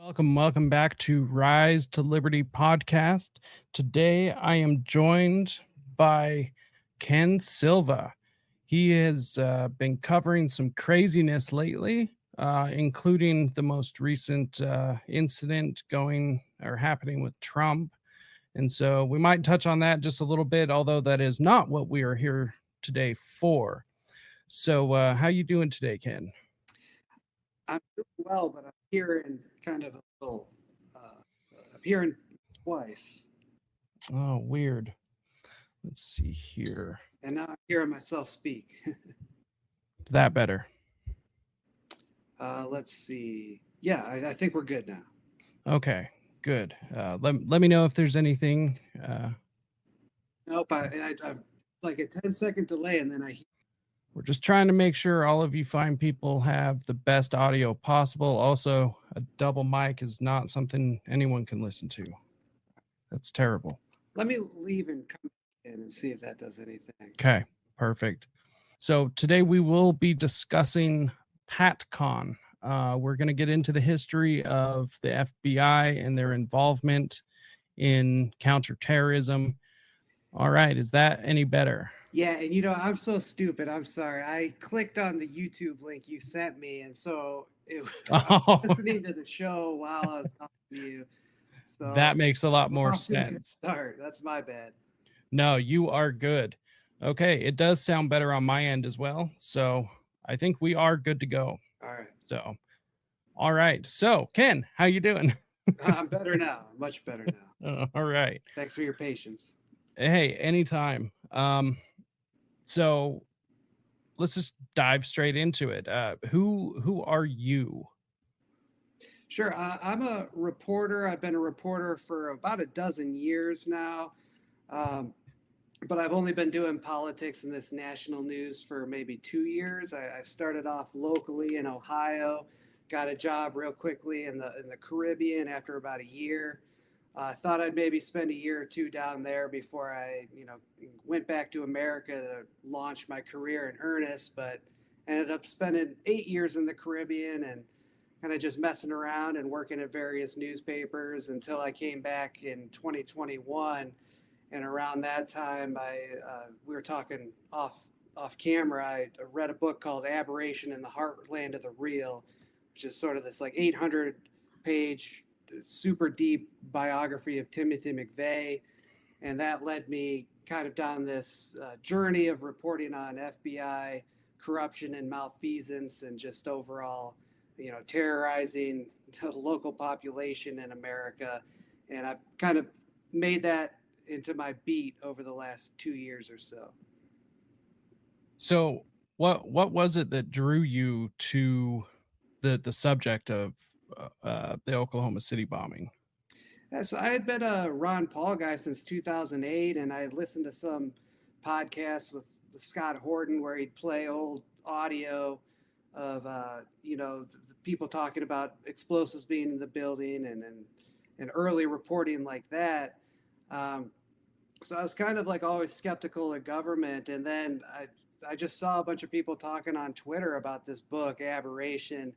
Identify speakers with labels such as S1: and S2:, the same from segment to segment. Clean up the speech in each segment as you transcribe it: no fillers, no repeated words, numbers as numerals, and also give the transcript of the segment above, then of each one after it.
S1: Welcome back to Rise to Liberty podcast. Today I am joined by Ken Silva. He has been covering some craziness lately, including the most recent incident happening with Trump. And so we might touch on that just a little bit, although that is not what we are here today for. So how you doing today, Ken?
S2: I'm doing well, but I'm hearing kind of a little. I'm hearing twice,
S1: Oh, weird. Let's see here.
S2: and now I'm hearing myself speak.
S1: Is that better?
S2: Let's see. Yeah, I think we're good now.
S1: Okay, good. Let me know if there's anything.
S2: Nope, I'm like a 10-second delay, and then
S1: We're just trying to make sure all of you fine people have the best audio possible. Also, a double mic is not something anyone can listen to. That's terrible.
S2: let me leave and come in and see if that does anything.
S1: Okay, perfect. So today we will be discussing PATCON. We're going to get into the history of the FBI and their involvement in counterterrorism. All right, is that any better?
S2: Yeah, and I'm so stupid. I'm sorry. I clicked on the YouTube link you sent me, and so I was listening to the show while I was talking to you. So
S1: that makes a lot more
S2: off to a good
S1: sense.
S2: start. That's my bad.
S1: No, you are good. Okay, it does sound better on my end as well. So I think we are good to go.
S2: All right.
S1: So, all right. So, Ken, how you doing?
S2: I'm better now. Much better now.
S1: All right.
S2: Thanks for your patience.
S1: Hey, anytime. So let's just dive straight into it. Who are you?
S2: Sure. I'm a reporter. I've been a reporter for about a dozen years now. But I've only been doing politics in this national news for maybe 2 years. I started off locally in Ohio, got a job real quickly in the Caribbean after about a year. I thought I'd maybe spend a year or two down there before I, went back to America to launch my career in earnest. But ended up spending 8 years in the Caribbean and kind of just messing around and working at various newspapers until I came back in 2021. And around that time, we were talking off camera. I read a book called Aberration in the Heartland of the Real, which is sort of this like 800-page, super deep biography of Timothy McVeigh, and that led me kind of down this journey of reporting on FBI corruption and malfeasance, and just overall, terrorizing the local population in America. And I've kind of made that into my beat over the last 2 years or so.
S1: So what was it that drew you to the subject of the Oklahoma City bombing?
S2: Yeah, so I had been a Ron Paul guy since 2008, and I had listened to some podcasts with Scott Horton where he'd play old audio of the people talking about explosives being in the building and early reporting like that. So I was kind of like always skeptical of government, and then I just saw a bunch of people talking on Twitter about this book, Aberration.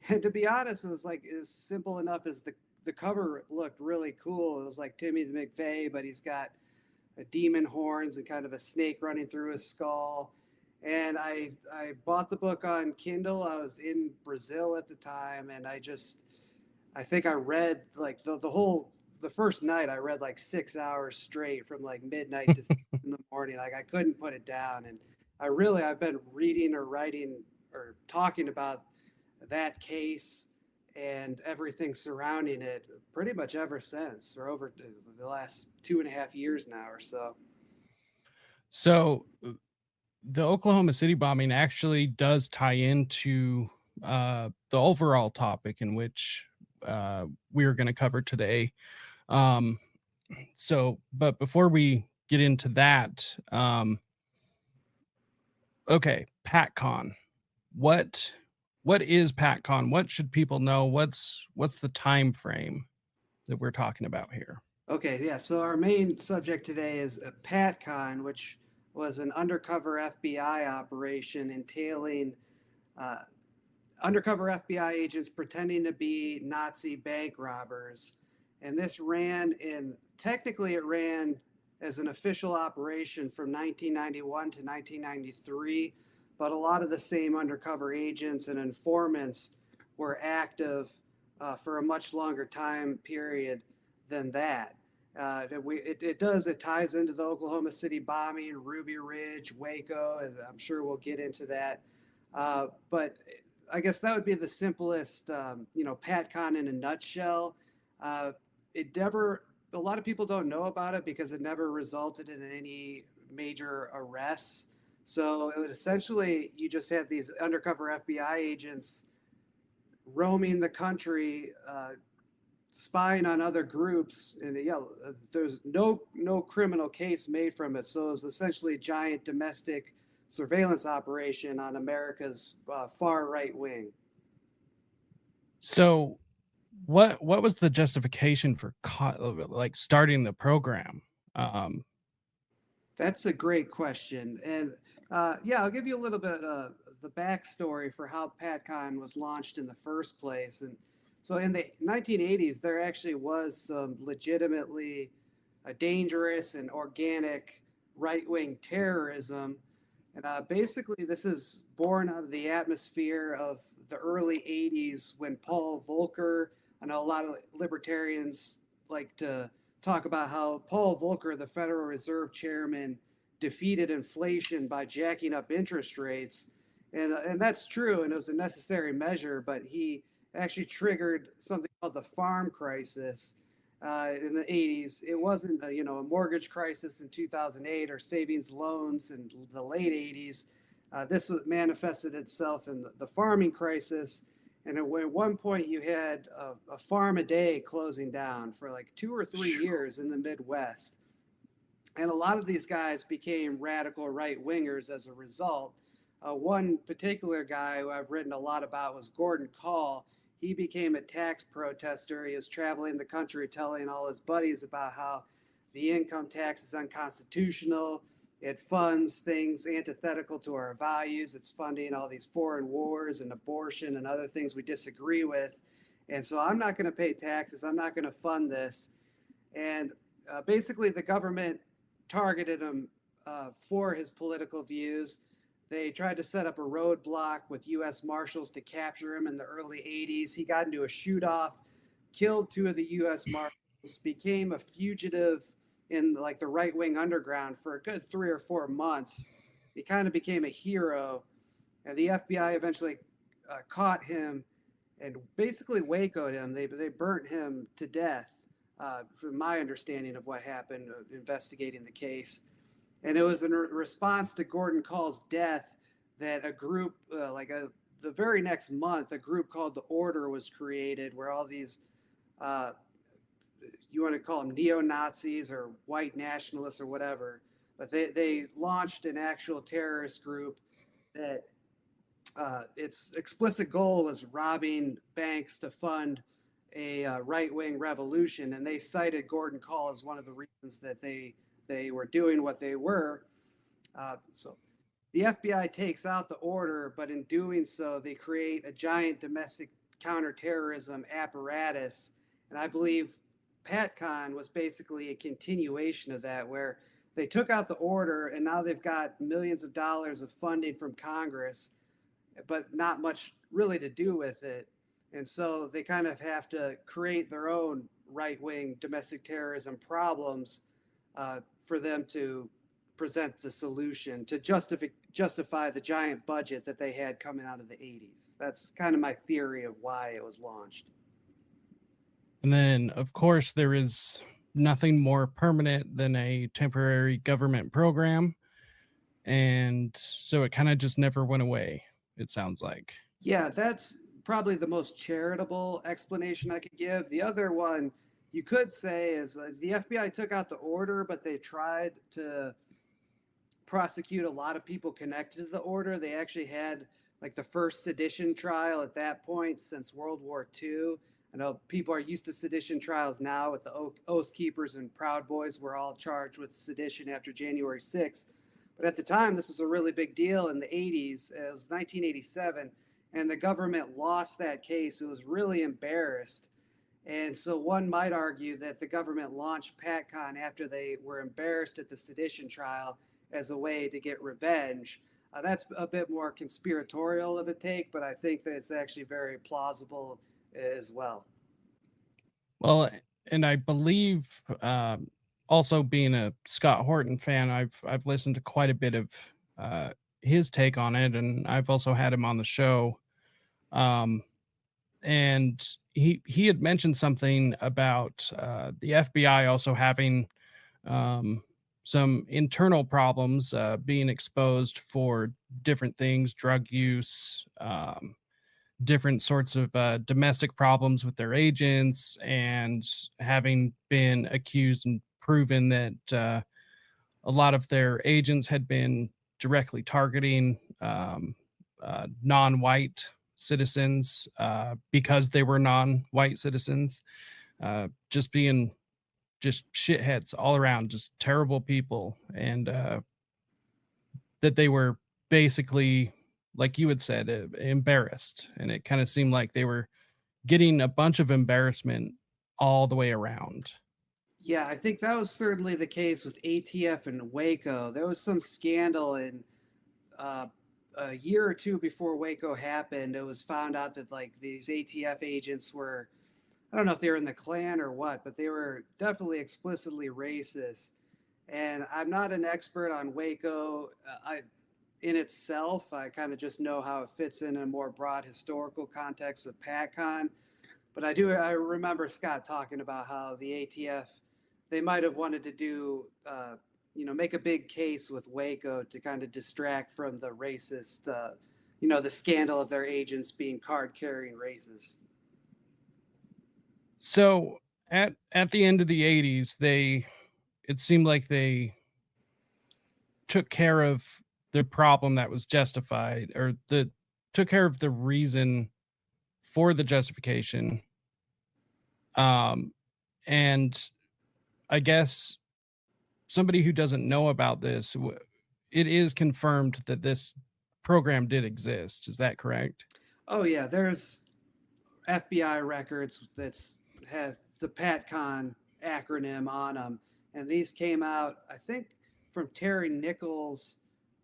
S2: And to be honest, it was like as simple enough as the cover looked really cool. It was like Timothy McVeigh, but he's got a demon horns and kind of a snake running through his skull. And I bought the book on Kindle. I was in Brazil at the time, and I think I read like the first night I read like 6 hours straight from like midnight to 6 in the morning. Like I couldn't put it down. And I've been reading or writing or talking about that case and everything surrounding it pretty much ever since, for over the last 2.5 years now or so.
S1: So the Oklahoma City bombing actually does tie into the overall topic in which we're going to cover today. But before we get into that, okay, PATCON. What is PATCON? What should people know? What's the time frame that we're talking about here?
S2: Okay, yeah. So our main subject today is PATCON, which was an undercover FBI operation entailing undercover FBI agents pretending to be Nazi bank robbers. And this technically it ran as an official operation from 1991 to 1993, but a lot of the same undercover agents and informants were active for a much longer time period than that. It ties into the Oklahoma City bombing, Ruby Ridge, Waco, and I'm sure we'll get into that. But I guess that would be the simplest, PATCON in a nutshell. It never, a lot of people don't know about it because it never resulted in any major arrests. So it would essentially, you just had these undercover FBI agents roaming the country, spying on other groups, and there's no criminal case made from it. So it was essentially a giant domestic surveillance operation on America's far right wing.
S1: So what was the justification for like starting the program?
S2: That's a great question, and I'll give you a little bit of the backstory for how PATCON was launched in the first place. And so in the 1980s, there actually was some legitimately dangerous and organic right-wing terrorism. And basically, this is born out of the atmosphere of the early 80s when Paul Volcker, I know a lot of libertarians like to talk about how Paul Volcker, the Federal Reserve chairman, defeated inflation by jacking up interest rates. And that's true, and it was a necessary measure, but he actually triggered something called the farm crisis in the 80s. It wasn't a mortgage crisis in 2008 or savings loans in the late 80s. This manifested itself in the farming crisis. And at one point, you had a farm a day closing down for like 2 or 3 years in the Midwest. And a lot of these guys became radical right wingers as a result. One particular guy who I've written a lot about was Gordon Call. He became a tax protester. He was traveling the country telling all his buddies about how the income tax is unconstitutional. It funds things antithetical to our values. It's funding all these foreign wars and abortion and other things we disagree with. And so I'm not going to pay taxes. I'm not going to fund this. And basically, the government targeted him for his political views. They tried to set up a roadblock with U.S. Marshals to capture him in the early 80s. He got into a shoot-off, killed 2 of the U.S. Marshals, became a fugitive in like the right-wing underground for a good 3 or 4 months. He kind of became a hero, and the FBI eventually caught him and basically Waco'd him. They burnt him to death, from my understanding of what happened, investigating the case. And it was in response to Gordon Call's death that a group, the very next month, a group called the Order was created, where all these you want to call them neo-Nazis or white nationalists or whatever, but they launched an actual terrorist group that its explicit goal was robbing banks to fund a right-wing revolution. And they cited Gordon Call as one of the reasons that they were doing what they were. So the FBI takes out the Order, but in doing so, they create a giant domestic counterterrorism apparatus. And I believe PATCON was basically a continuation of that, where they took out the Order and now they've got millions of dollars of funding from Congress, but not much really to do with it. And so they kind of have to create their own right-wing domestic terrorism problems for them to present the solution to justify the giant budget that they had coming out of the 80s. That's kind of my theory of why it was launched.
S1: And then, of course, there is nothing more permanent than a temporary government program. And so it kind of just never went away, it sounds like.
S2: Yeah, that's probably the most charitable explanation I could give. The other one you could say is the FBI took out the Order, but they tried to prosecute a lot of people connected to the Order. They actually had like the first sedition trial at that point since World War II. I know people are used to sedition trials now with the Oath Keepers and Proud Boys were all charged with sedition after January 6th. But at the time, this was a really big deal in the 80s. It was 1987. and the government lost that case. It was really embarrassed. And so one might argue that the government launched PATCON after they were embarrassed at the sedition trial as a way to get revenge. That's a bit more conspiratorial of a take, but I think that it's actually very plausible as well.
S1: Well, and I believe, also being a Scott Horton fan, I've listened to quite a bit of uh, his take on it, and I've also had him on the show. Um, and he had mentioned something about the FBI also having um, some internal problems, being exposed for different things, drug use, different sorts of domestic problems with their agents, and having been accused and proven that a lot of their agents had been directly targeting non-white citizens because they were non-white citizens, just being just shitheads all around, just terrible people, and that they were basically, like you had said, embarrassed, and it kind of seemed like they were getting a bunch of embarrassment all the way around.
S2: Yeah, I think that was certainly the case with ATF and Waco. There was some scandal in uh, a year or two before Waco happened. It was found out that like these ATF agents were, I don't know if they were in the Klan or what, but they were definitely explicitly racist. And I'm not an expert on Waco in itself. I kind of just know how it fits in a more broad historical context of PATCON. But I remember Scott talking about how the ATF, they might have wanted to do, make a big case with Waco to kind of distract from the racist, the scandal of their agents being card carrying racists.
S1: So at the end of the 80s, they it seemed like they took care of the problem that was justified, or the took care of the reason for the justification. Um, and I guess somebody who doesn't know about this, it is confirmed that this program did exist. Is that correct?
S2: Oh yeah, there's FBI records that's have the PATCON acronym on them, and these came out, I think, from Terry Nichols'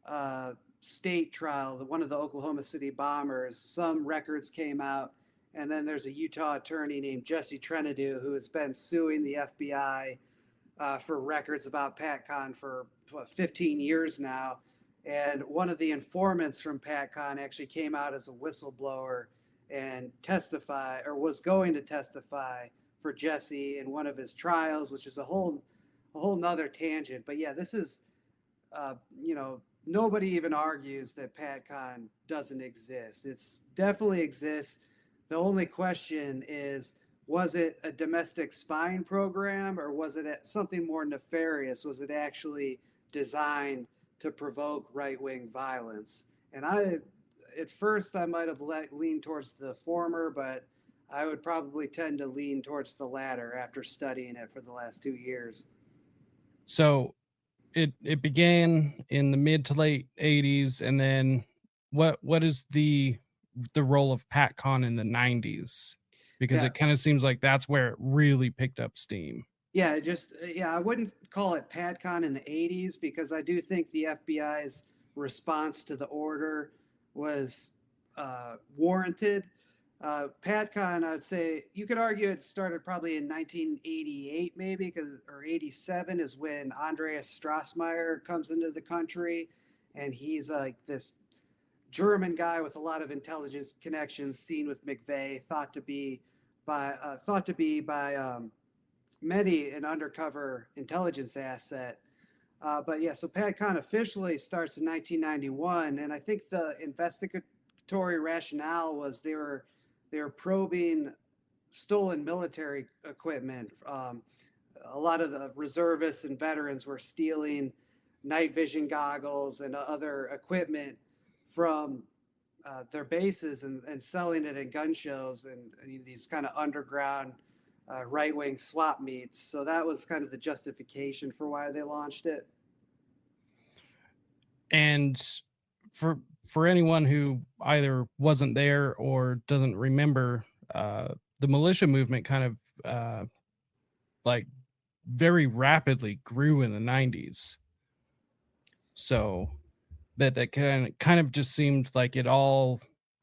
S2: uh, state trial, one of the Oklahoma City bombers. Some records came out, and then there's a Utah attorney named Jesse Trenadu who has been suing the FBI for records about PATCON for 15 years now. And one of the informants from PATCON actually came out as a whistleblower and testify, or was going to testify for Jesse in one of his trials, which is a whole nother tangent. But yeah, this is, nobody even argues that PATCON doesn't exist. It's definitely exists. The only question is, was it a domestic spying program, or was it something more nefarious? Was it actually designed to provoke right-wing violence? And at first, I might have leaned towards the former, but I would probably tend to lean towards the latter after studying it for the last 2 years.
S1: So it began in the mid to late 80s, and then what is the role of PatCon in the 90s? Because
S2: Yeah,
S1: it kind of seems like that's where it really picked up steam.
S2: I wouldn't call it PATCON in the 80s because I do think the FBI's response to the order was warranted. PATCON, I would say you could argue it started probably in 1988, maybe, or 87 is when Andreas Strassmeyer comes into the country, and he's like this German guy with a lot of intelligence connections, seen with McVeigh, thought to be by many an undercover intelligence asset. But yeah, so PATCON officially starts in 1991, and I think the investigatory rationale was they were probing stolen military equipment. A lot of the reservists and veterans were stealing night vision goggles and other equipment from their bases and selling it in gun shows and these kind of underground right wing swap meets. So that was kind of the justification for why they launched it.
S1: And for anyone who either wasn't there or doesn't remember, the militia movement kind of like very rapidly grew in the 90s. So that kind of just seemed like it all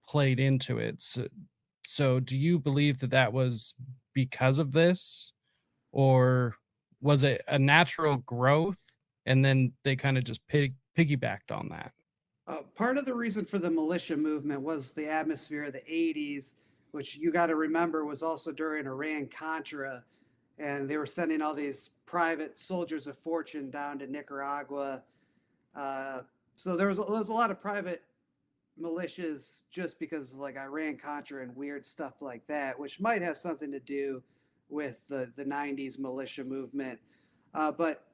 S1: played into it. So do you believe that that was because of this, or was it a natural growth and then they kind of just piggybacked on that?
S2: Part of the reason for the militia movement was the atmosphere of the 80s, which you got to remember was also during Iran Contra. And they were sending all these private soldiers of fortune down to Nicaragua. So there was a lot of private militias just because of like Iran Contra and weird stuff like that, which might have something to do with the 90s militia movement. But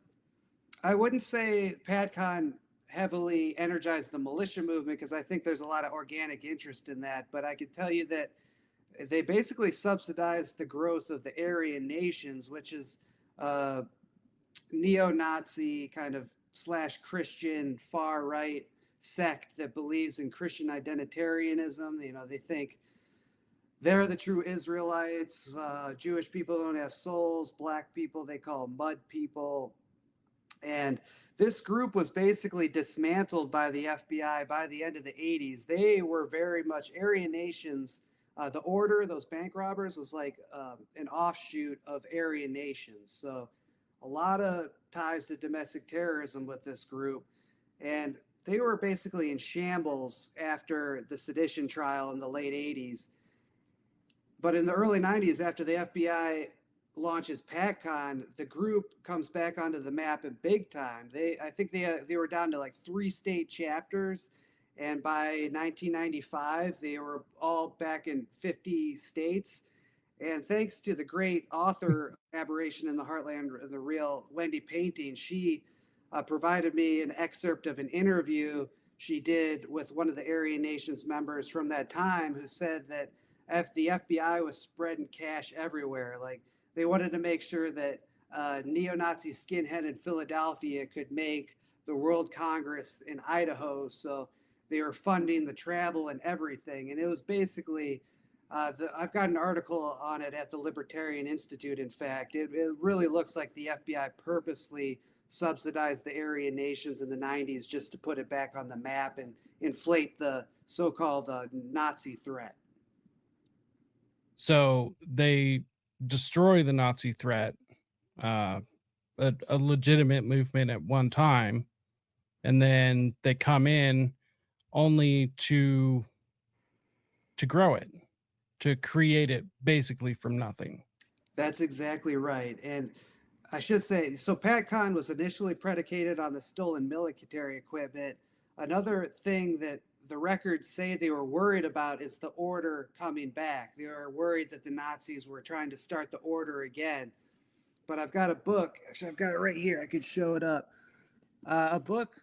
S2: I wouldn't say PATCON heavily energized the militia movement because I think there's a lot of organic interest in that. But I can tell you that they basically subsidized the growth of the Aryan nations, which is neo-Nazi kind of slash Christian far right sect that believes in Christian identitarianism. You know, they think they're the true Israelites. Jewish people don't have souls. Black people they call mud people. And this group was basically dismantled by the FBI by the end of the 80s. They were very much Aryan nations. The Order, those bank robbers, was like an offshoot of Aryan nations. So a lot of ties to domestic terrorism with this group. And they were basically in shambles after the sedition trial in the late 80s. But in the early 90s, after the FBI launches PATCON, the group comes back onto the map in big time. I think they were down to like 3 state chapters, and by 1995 they were all back in 50 states. And thanks to the great author Aberration in the Heartland of the Real, Wendy Painting, she provided me an excerpt of an interview she did with one of the Aryan Nations members from that time, who said that the FBI was spreading cash everywhere. Like, they wanted to make sure that neo-Nazi skinhead in Philadelphia could make the World Congress in Idaho. So they were funding the travel and everything. And it was basically, I've got an article on it at the Libertarian Institute. In fact, it really looks like the FBI purposely subsidized the Aryan nations in the 90s just to put it back on the map and inflate the so-called Nazi threat.
S1: So they destroy the Nazi threat, a legitimate movement at one time, and then they come in only to grow it, to create it basically from nothing.
S2: That's exactly right. And I should say, so PATCON was initially predicated on the stolen military equipment. Another thing that the records say they were worried about is the order coming back. They were worried that the Nazis were trying to start the order again. But I've got a book. Actually, I've got it right here. I could show it up. A book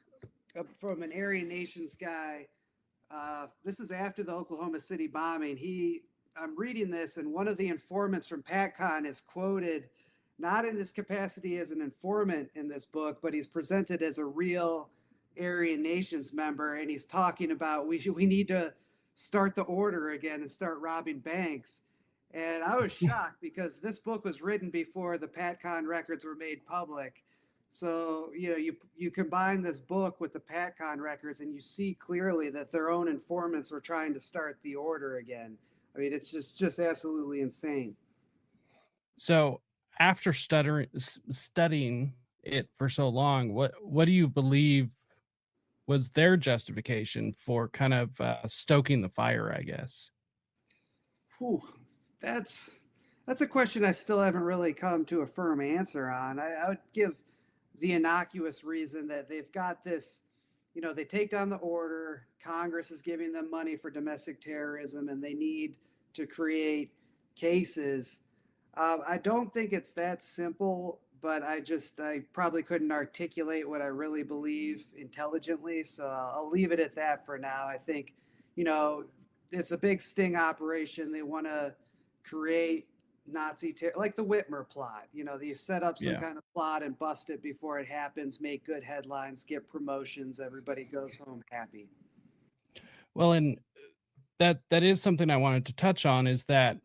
S2: from an Aryan Nations guy. This is after the Oklahoma City bombing. I'm reading this, and one of the informants from PATCON is quoted, not in his capacity as an informant in this book, but he's presented as a real Aryan Nations member, and he's talking about we need to start the order again and start robbing banks. And I was shocked because this book was written before the PATCON records were made public. So, you know, you combine this book with the PATCON records and you see clearly that their own informants were trying to start the order again. I mean, it's just absolutely insane.
S1: So after studying it for so long, what do you believe was their justification for kind of stoking the fire, I guess?
S2: Whew, that's a question I still haven't really come to a firm answer on. I would give the innocuous reason that they've got this, you know, they take down the order, Congress is giving them money for domestic terrorism, and they need to create cases. I don't think it's that simple, but I probably couldn't articulate what I really believe intelligently. So I'll leave it at that for now. I think, you know, it's a big sting operation. They want to create like the Whitmer plot. You know, you set up some kind of plot and bust it before it happens, make good headlines, get promotions, everybody goes home happy.
S1: Well, and that is something I wanted to touch on, is that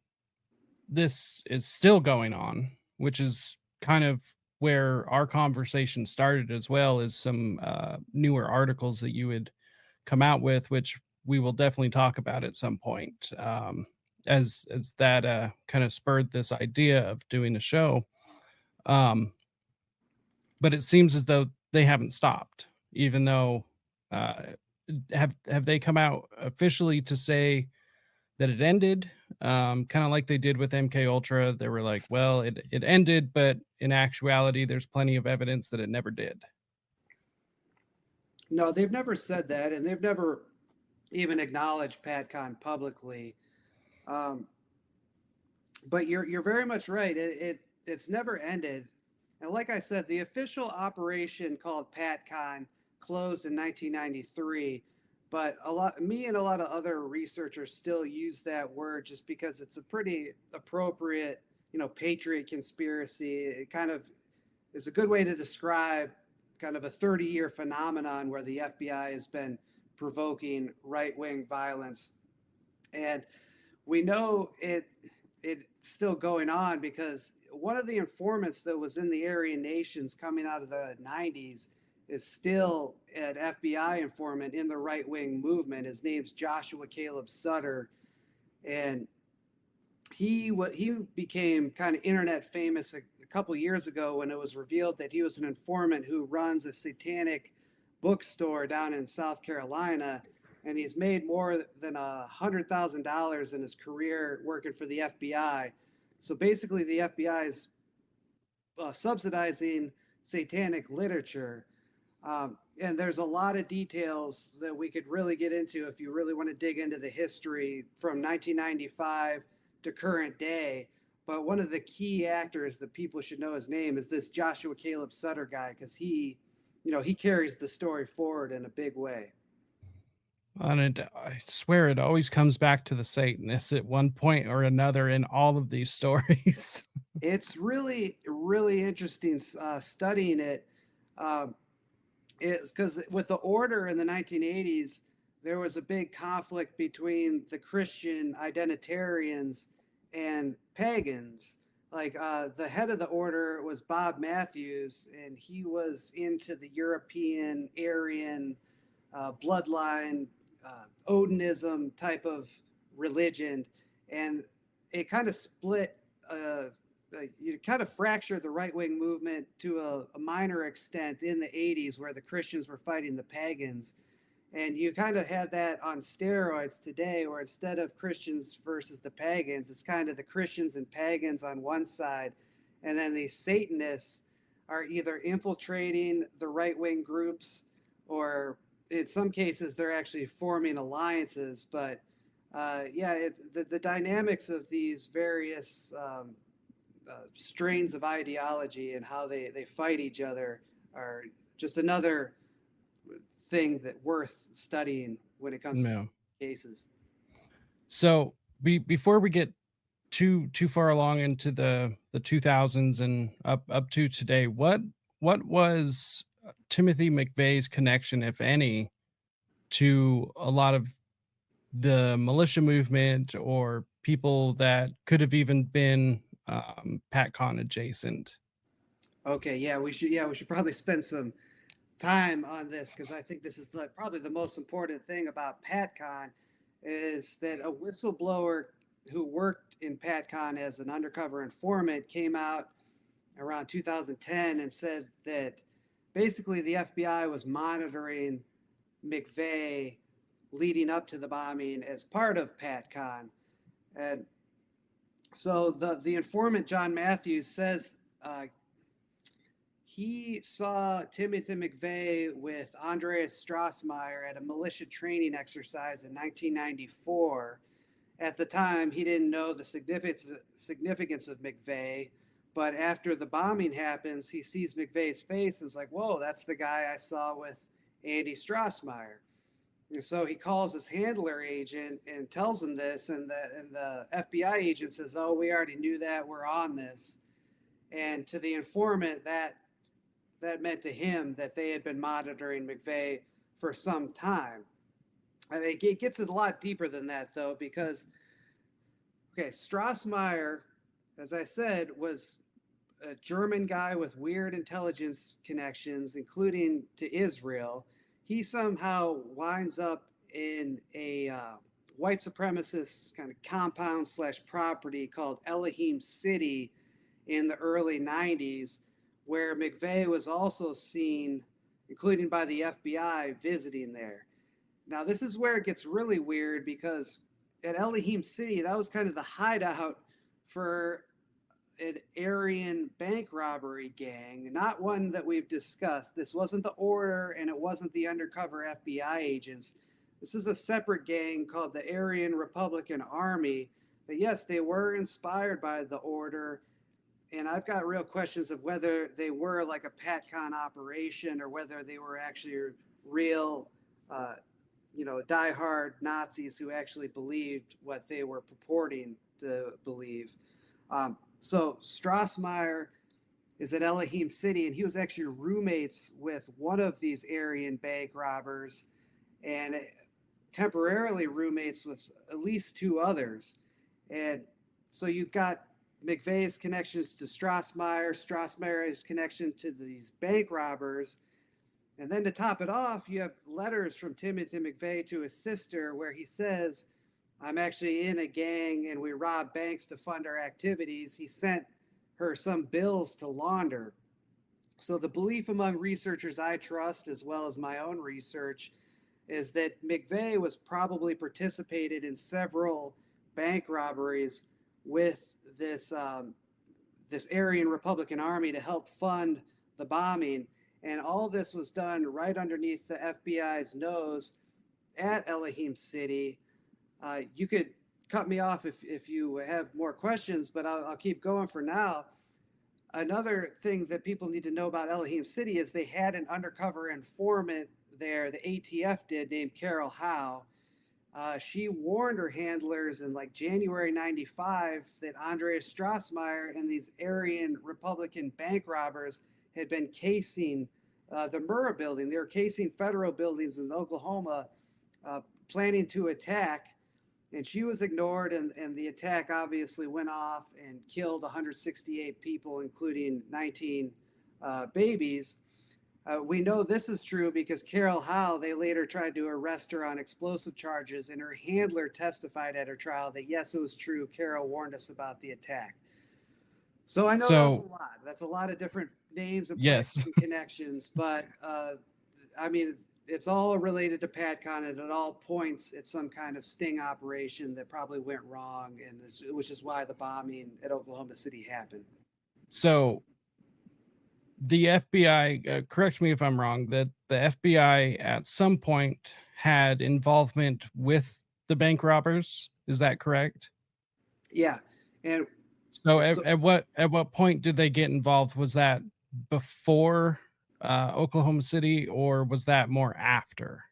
S1: this is still going on, which is kind of where our conversation started as well, as some newer articles that you would come out with, which we will definitely talk about at some point. As that kind of spurred this idea of doing a show. Um, but it seems as though they haven't stopped, even though uh, have they come out officially to say that it ended? Kind of like they did with MK Ultra. They were like, well, it ended, but in actuality, there's plenty of evidence that it never did.
S2: No, they've never said that, and they've never even acknowledged PATCON publicly. Um, but you're very much right. It's never ended. And like I said, the official operation called PATCON closed in 1993. But me and a lot of other researchers still use that word just because it's a pretty appropriate, patriot conspiracy. It kind of is a good way to describe kind of a 30-year phenomenon where the FBI has been provoking right-wing violence. And we know it's still going on because one of the informants that was in the Aryan nations coming out of the 90s is still an FBI informant in the right wing movement. His name's Joshua Caleb Sutter, and he became kind of internet famous a couple years ago when it was revealed that he was an informant who runs a satanic bookstore down in South Carolina, and he's made more than $100,000 in his career working for the FBI. So basically, the FBI is subsidizing satanic literature. And there's a lot of details that we could really get into if you really want to dig into the history from 1995 to current day. But one of the key actors that people should know his name is this Joshua Caleb Sutter guy, because he carries the story forward in a big way.
S1: And I swear it always comes back to the Satanists at one point or another in all of these stories.
S2: It's really, really interesting studying it. It's because with the order in the 1980s, there was a big conflict between the Christian identitarians and pagans. Like the head of the order was Bob Matthews, and he was into the European Aryan bloodline, Odinism type of religion, and it kind of split. You kind of fractured the right wing movement to a minor extent in the 80s, where the Christians were fighting the pagans. And you kind of have that on steroids today, where instead of Christians versus the pagans, it's kind of the Christians and pagans on one side. And then the Satanists are either infiltrating the right wing groups, or in some cases, they're actually forming alliances. But the dynamics of these various strains of ideology and how they fight each other are just another thing that worth studying when it comes to
S1: No.
S2: cases.
S1: So before we get too far along into the 2000s and up to today, what was Timothy McVeigh's connection, if any, to a lot of the militia movement or people that could have even been PatCon adjacent?
S2: Okay, we should probably spend some time on this, because I think this is probably the most important thing about PatCon is that a whistleblower who worked in PatCon as an undercover informant came out around 2010 and said that basically the FBI was monitoring McVeigh leading up to the bombing as part of PatCon. And so the informant, John Matthews, says he saw Timothy McVeigh with Andreas Strassmeyer at a militia training exercise in 1994. At the time, he didn't know the significance of McVeigh, but after the bombing happens, he sees McVeigh's face and is like, whoa, that's the guy I saw with Andy Strassmeyer. And so he calls his handler agent and tells him this, and the FBI agent says, oh, we already knew that, we're on this. And to the informant, that meant to him that they had been monitoring McVeigh for some time. I think it gets a lot deeper than that, though, because, okay, Strassmeyer, as I said, was a German guy with weird intelligence connections, including to Israel. He somehow winds up in a white supremacist kind of compound slash property called Elohim City in the early 90s, where McVeigh was also seen, including by the FBI, visiting there. Now, this is where it gets really weird because at Elohim City, that was kind of the hideout for an Aryan bank robbery gang, not one that we've discussed. This wasn't the Order and it wasn't the undercover FBI agents. This is a separate gang called the Aryan Republican Army. But yes, they were inspired by the Order. And I've got real questions of whether they were like a PATCON operation or whether they were actually real, diehard Nazis who actually believed what they were purporting to believe. So Strassmeyer is at Elohim City, and he was actually roommates with one of these Aryan bank robbers, and temporarily roommates with at least two others. And so you've got McVeigh's connections to Strassmeyer's connection to these bank robbers. And then to top it off, you have letters from Timothy McVeigh to his sister where he says, I'm actually in a gang and we rob banks to fund our activities. He sent her some bills to launder. So the belief among researchers I trust, as well as my own research, is that McVeigh was probably participated in several bank robberies with this Aryan Republican Army to help fund the bombing. And all this was done right underneath the FBI's nose at Elohim City. You could cut me off if you have more questions, but I'll keep going for now. Another thing that people need to know about Elohim City is they had an undercover informant there, the ATF did, named Carol Howe. She warned her handlers in like January 95 that Andreas Strassmeyer and these Aryan Republican bank robbers had been casing the Murrah building. They were casing federal buildings in Oklahoma, planning to attack. And she was ignored, and the attack obviously went off and killed 168 people, including 19 babies. We know this is true because Carol Howe, they later tried to arrest her on explosive charges, and her handler testified at her trial that, yes, it was true. Carol warned us about the attack. So I know that was a lot. That's a lot of different names and places and connections, but I mean, it's all related to PATCON, and it all points at some kind of sting operation that probably went wrong, and which is why the bombing at Oklahoma City happened.
S1: So the FBI, correct me if I'm wrong, that the FBI at some point had involvement with the bank robbers. Is that correct?
S2: Yeah. And
S1: so at what point did they get involved? Was that before Oklahoma City, or was that more after?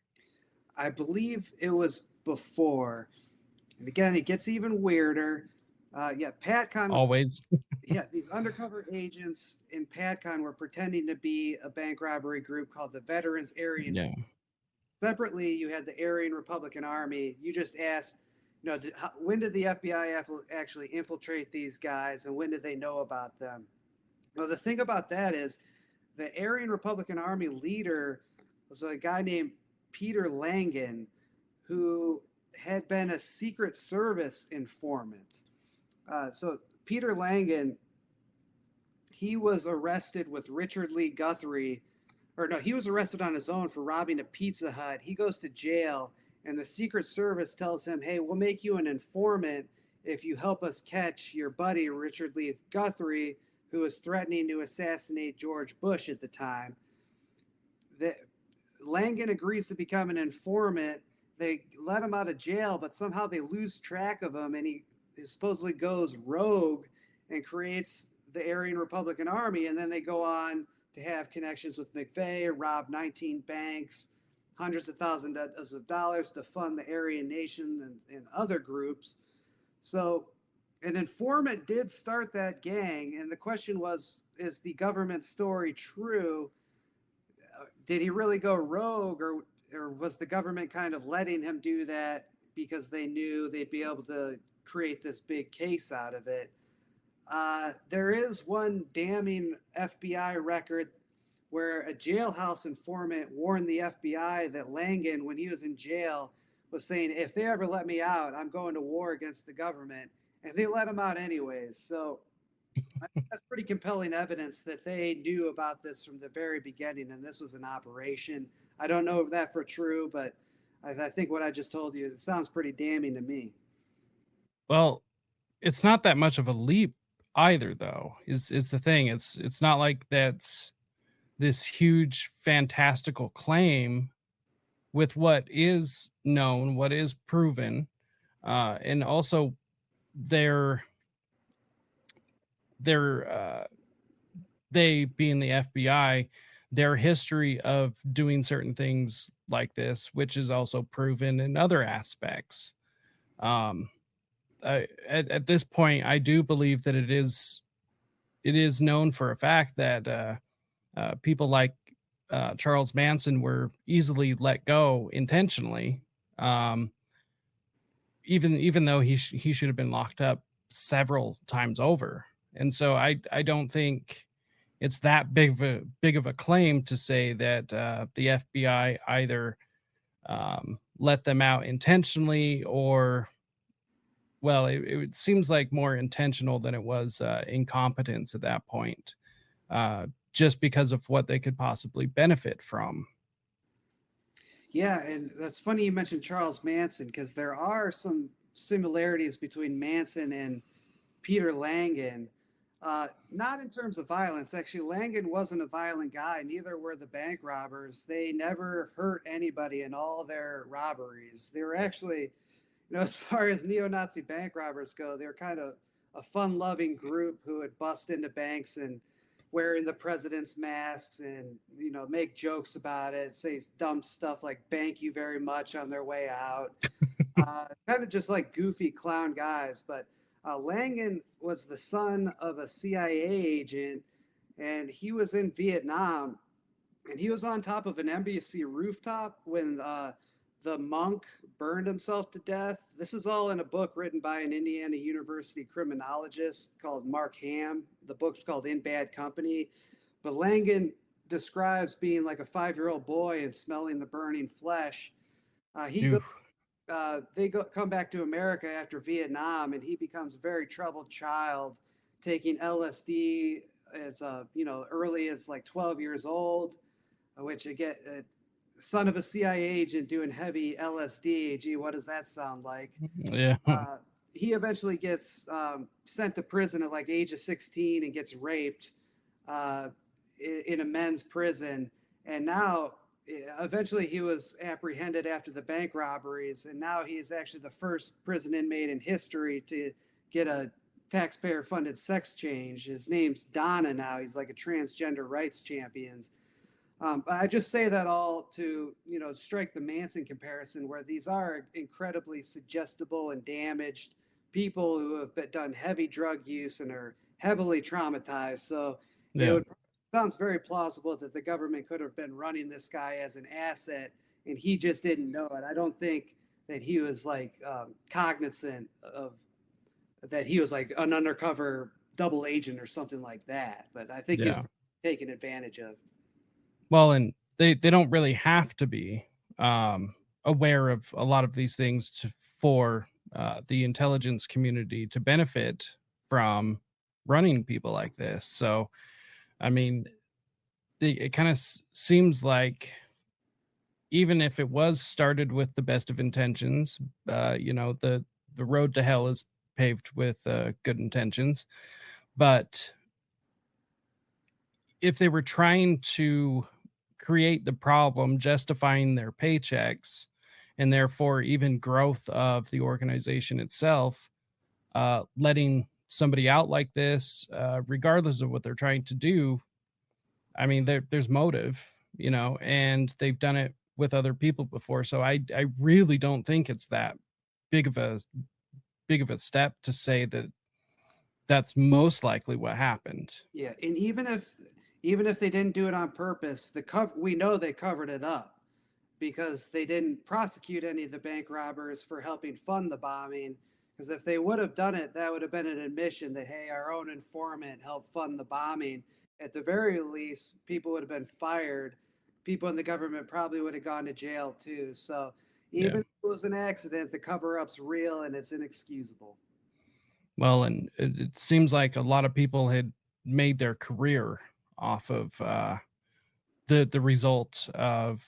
S2: I believe it was before. And again, it gets even weirder. PATCON
S1: always.
S2: These undercover agents in PATCON were pretending to be a bank robbery group called the Veterans Aryan.
S1: Yeah.
S2: Separately, you had the Aryan Republican Army. You just asked, when did the FBI actually infiltrate these guys, and when did they know about them? Well, the thing about that is the Aryan Republican Army leader was a guy named Peter Langen, who had been a Secret Service informant. So Peter Langen, he was arrested with Richard Lee Guthrie, he was arrested on his own for robbing a Pizza Hut. He goes to jail, and the Secret Service tells him, hey, we'll make you an informant if you help us catch your buddy, Richard Lee Guthrie, who was threatening to assassinate George Bush at the time. Langen agrees to become an informant. They let him out of jail, but somehow they lose track of him, and he supposedly goes rogue and creates the Aryan Republican Army, and then they go on to have connections with McVeigh, rob 19 banks, hundreds of thousands of dollars to fund the Aryan Nation and other groups. So an informant did start that gang, and the question was, is the government story true? Did he really go rogue, or or was the government kind of letting him do that because they knew they'd be able to create this big case out of it? There is one damning FBI record where a jailhouse informant warned the FBI that Langan, when he was in jail, was saying, if they ever let me out, I'm going to war against the government. And they let him out anyways. So I think that's pretty compelling evidence that they knew about this from the very beginning and this was an operation. I don't know if that for true, but I think what I just told you, it sounds pretty damning to me.
S1: Well, it's not that much of a leap either, though. Is the thing. It's not like that's this huge fantastical claim with what is known, what is proven, and also their their they being the FBI, their history of doing certain things like this, which is also proven in other aspects. Um, at this point, I do believe that it is known for a fact that people like Charles Manson were easily let go intentionally, um, even though he should have been locked up several times over. And so I don't think it's that big of a claim to say that the FBI either let them out intentionally or well, it seems like more intentional than it was incompetence at that point, just because of what they could possibly benefit from.
S2: Yeah, and that's funny you mentioned Charles Manson because there are some similarities between Manson and Peter Langan. Not in terms of violence. Actually, Langan wasn't a violent guy. Neither were the bank robbers. They never hurt anybody in all their robberies. They were actually, as far as neo-Nazi bank robbers go, they were kind of a fun-loving group who would bust into banks and wearing the president's masks and make jokes about it, say dumb stuff like "thank you very much" on their way out. Kind of just like goofy clown guys. But Langan was the son of a CIA agent, and he was in Vietnam, and he was on top of an embassy rooftop when the monk burned himself to death. This is all in a book written by an Indiana University criminologist called Mark Ham. The book's called In Bad Company. But Langan describes being like a 5-year-old boy and smelling the burning flesh. He goes,
S1: Oof.
S2: come back to America after Vietnam, and he becomes a very troubled child, taking LSD as early as like 12 years old, which again, son of a CIA agent doing heavy LSD. Gee, what does that sound like?
S1: Yeah.
S2: He eventually gets sent to prison at like age of 16 and gets raped uh, in a men's prison. And now, eventually, he was apprehended after the bank robberies, and now he's actually the first prison inmate in history to get a taxpayer-funded sex change. His name's Donna now. He's like a transgender rights champion. But I just say that all to strike the Manson comparison, where these are incredibly suggestible and damaged people who have done heavy drug use and are heavily traumatized. So it
S1: Yeah.
S2: would sounds very plausible that the government could have been running this guy as an asset, and he just didn't know it. I don't think that he was like cognizant of that he was like an undercover double agent or something like that. But I think he was
S1: Yeah.
S2: taken advantage of.
S1: Well, and they don't really have to be aware of a lot of these things for the intelligence community to benefit from running people like this. So, I mean, it kind of seems like even if it was started with the best of intentions, the road to hell is paved with good intentions. But if they were trying to create the problem, justifying their paychecks, and therefore even growth of the organization itself, letting somebody out like this, regardless of what they're trying to do, I mean, there's motive, and they've done it with other people before. So I really don't think it's that big of a step to say that that's most likely what happened.
S2: Yeah, and even if they didn't do it on purpose, we know they covered it up because they didn't prosecute any of the bank robbers for helping fund the bombing. Because if they would have done it, that would have been an admission that, hey, our own informant helped fund the bombing. At the very least, people would have been fired. People in the government probably would have gone to jail too. So
S1: Yeah.
S2: even if it was an accident, the cover up's real and it's inexcusable.
S1: Well, and it seems like a lot of people had made their career off of the results of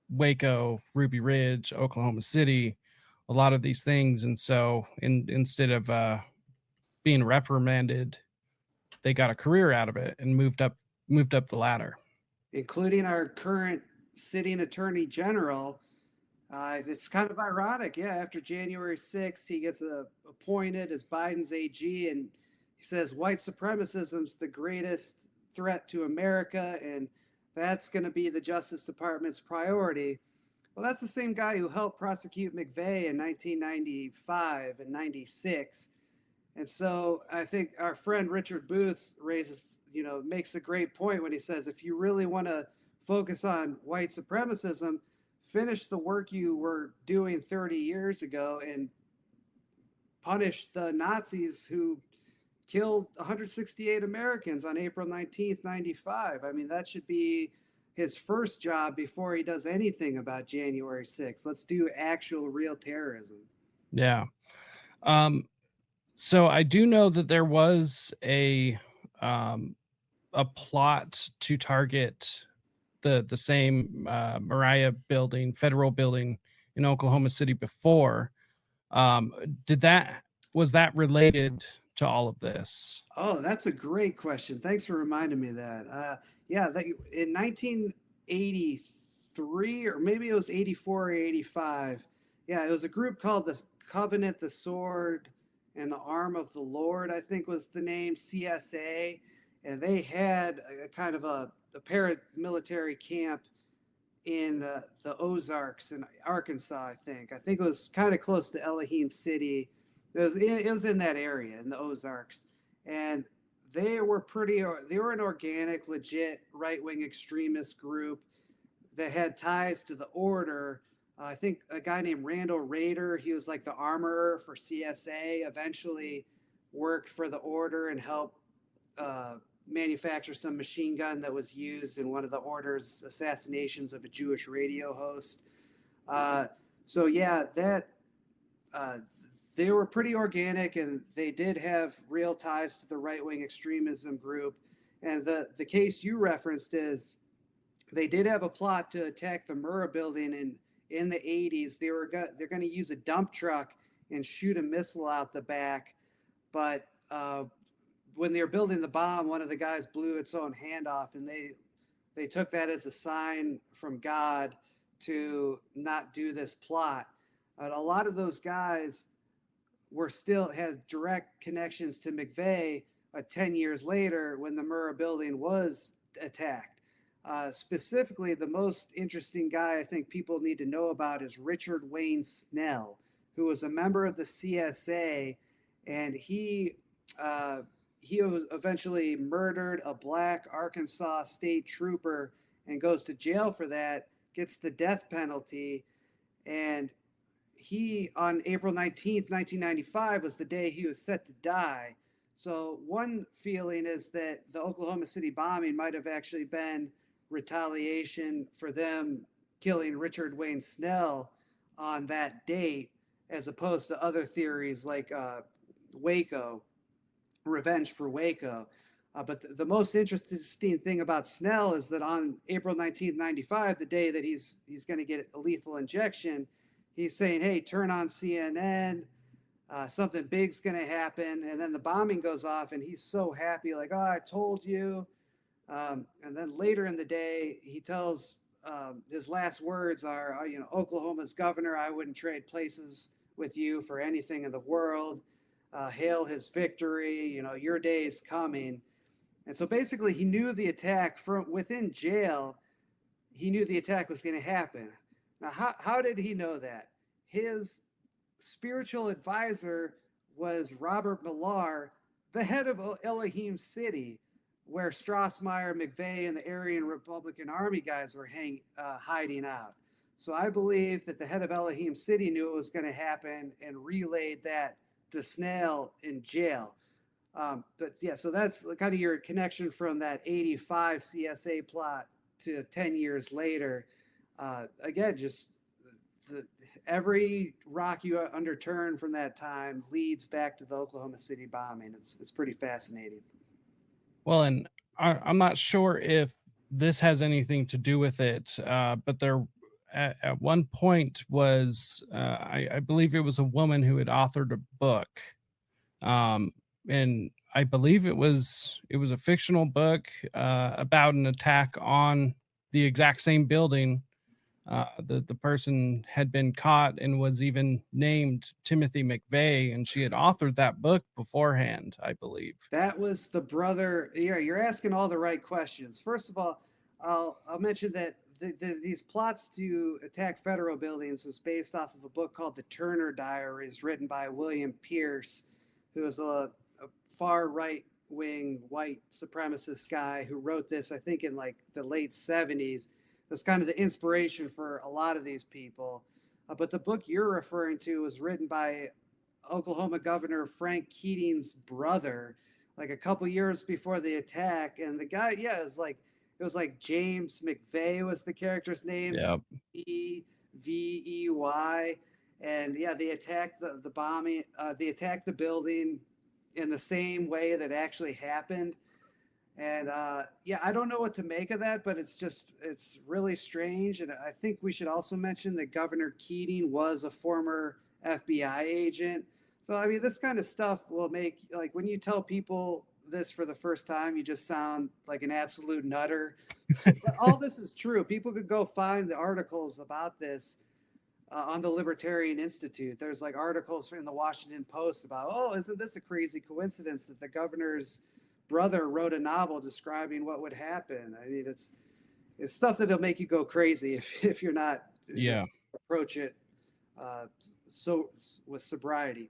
S1: Waco, Ruby Ridge, Oklahoma City, a lot of these things, and so instead of being reprimanded, they got a career out of it and moved up the ladder.
S2: Including our current sitting attorney general. It's kind of ironic. Yeah, after January 6th, he gets appointed as Biden's AG, and he says white supremacism's the greatest threat to America, and that's going to be the Justice Department's priority. Well, that's the same guy who helped prosecute McVeigh in 1995 and 96. And so I think our friend Richard Booth makes a great point when he says, if you really want to focus on white supremacism, finish the work you were doing 30 years ago and punish the Nazis who killed 168 Americans on April 19th, 95. I mean, that should be his first job before he does anything about January 6th. Let's do actual real terrorism.
S1: Yeah. So I do know that there was a plot to target the same Mariah building, federal building in Oklahoma City before. Was that related to all of this?
S2: Oh, that's a great question. Thanks for reminding me of that. In 1983, or maybe it was 84 or 85. Yeah, it was a group called the Covenant, the Sword, and the Arm of the Lord, I think was the name, CSA. And they had a kind of a paramilitary camp in the Ozarks in Arkansas, I think. I think it was kind of close to Elohim City. It was in that area in the Ozarks. And they were an organic, legit right wing extremist group that had ties to the order. I think a guy named Randall Rader, he was like the armorer for CSA, eventually worked for the order and helped manufacture some machine gun that was used in one of the order's assassinations of a Jewish radio host. So yeah, they were pretty organic, and they did have real ties to the right-wing extremism group. And the case you referenced is they did have a plot to attack the Murrah building in the 80s. They're going to use a dump truck and shoot a missile out the back, but when they were building the bomb, one of the guys blew its own hand off, and they took that as a sign from God to not do this plot. A lot of those guys had direct connections to McVeigh 10 years later when the Murrah building was attacked. Specifically, the most interesting guy I think people need to know about is Richard Wayne Snell, who was a member of the CSA, and he was eventually murdered a black Arkansas state trooper and goes to jail for that, gets the death penalty. And he, on April 19th, 1995, was the day he was set to die. So one feeling is that the Oklahoma City bombing might have actually been retaliation for them killing Richard Wayne Snell on that date, as opposed to other theories like Waco, revenge for Waco. But the most interesting thing about Snell is that on April 19th, 95, the day that he's going to get a lethal injection, he's saying, hey, turn on CNN, something big's going to happen. And then the bombing goes off, and he's so happy, like, oh, I told you. And then later in the day, he tells his last words are, Oklahoma's governor, I wouldn't trade places with you for anything in the world. Hail his victory, your day is coming. And so basically he knew the attack from within jail. He knew the attack was going to happen. Now, how did he know that? His spiritual advisor was Robert Millar, the head of Elohim City, where Strassmeyer, McVeigh, and the Aryan Republican Army guys were hiding out. So I believe that the head of Elohim City knew it was going to happen and relayed that to Snell in jail. But yeah, so that's kind of your connection from that 85 CSA plot to 10 years later. Again, just the, every rock you underturn from that time leads back to the Oklahoma City bombing. It's pretty fascinating.
S1: Well, and I'm not sure if this has anything to do with it, but there at one point was I believe it was a woman who had authored a book, and I believe it was a fictional book about an attack on the exact same building. The person had been caught and was even named Timothy McVeigh, and she had authored that book beforehand, I believe.
S2: That was the brother. Yeah, you're asking all the right questions. First of all, I'll mention that these plots to attack federal buildings was based off of a book called The Turner Diaries, written by William Pierce, who is a far right wing white supremacist guy who wrote this, I think, in like the late 70s. It was kind of the inspiration for a lot of these people. But the book you're referring to was written by Oklahoma Governor Frank Keating's brother, like a couple years before the attack. And the guy, yeah, it was like James McVeigh was the character's name,
S1: Yeah.
S2: Evey. And yeah, they attacked the bombing, they attacked the building in the same way that actually happened. And yeah, I don't know what to make of that, but it's really strange. And I think we should also mention that Governor Keating was a former FBI agent. So, I mean, this kind of stuff will make, like, when you tell people this for the first time, you just sound like an absolute nutter. But all this is true. People could go find the articles about this on the Libertarian Institute. There's like articles in the Washington Post about, oh, isn't this a crazy coincidence that the governor's brother wrote a novel describing what would happen? I mean, it's stuff that'll make you go crazy if you're not
S1: Yeah.
S2: approach it so with sobriety.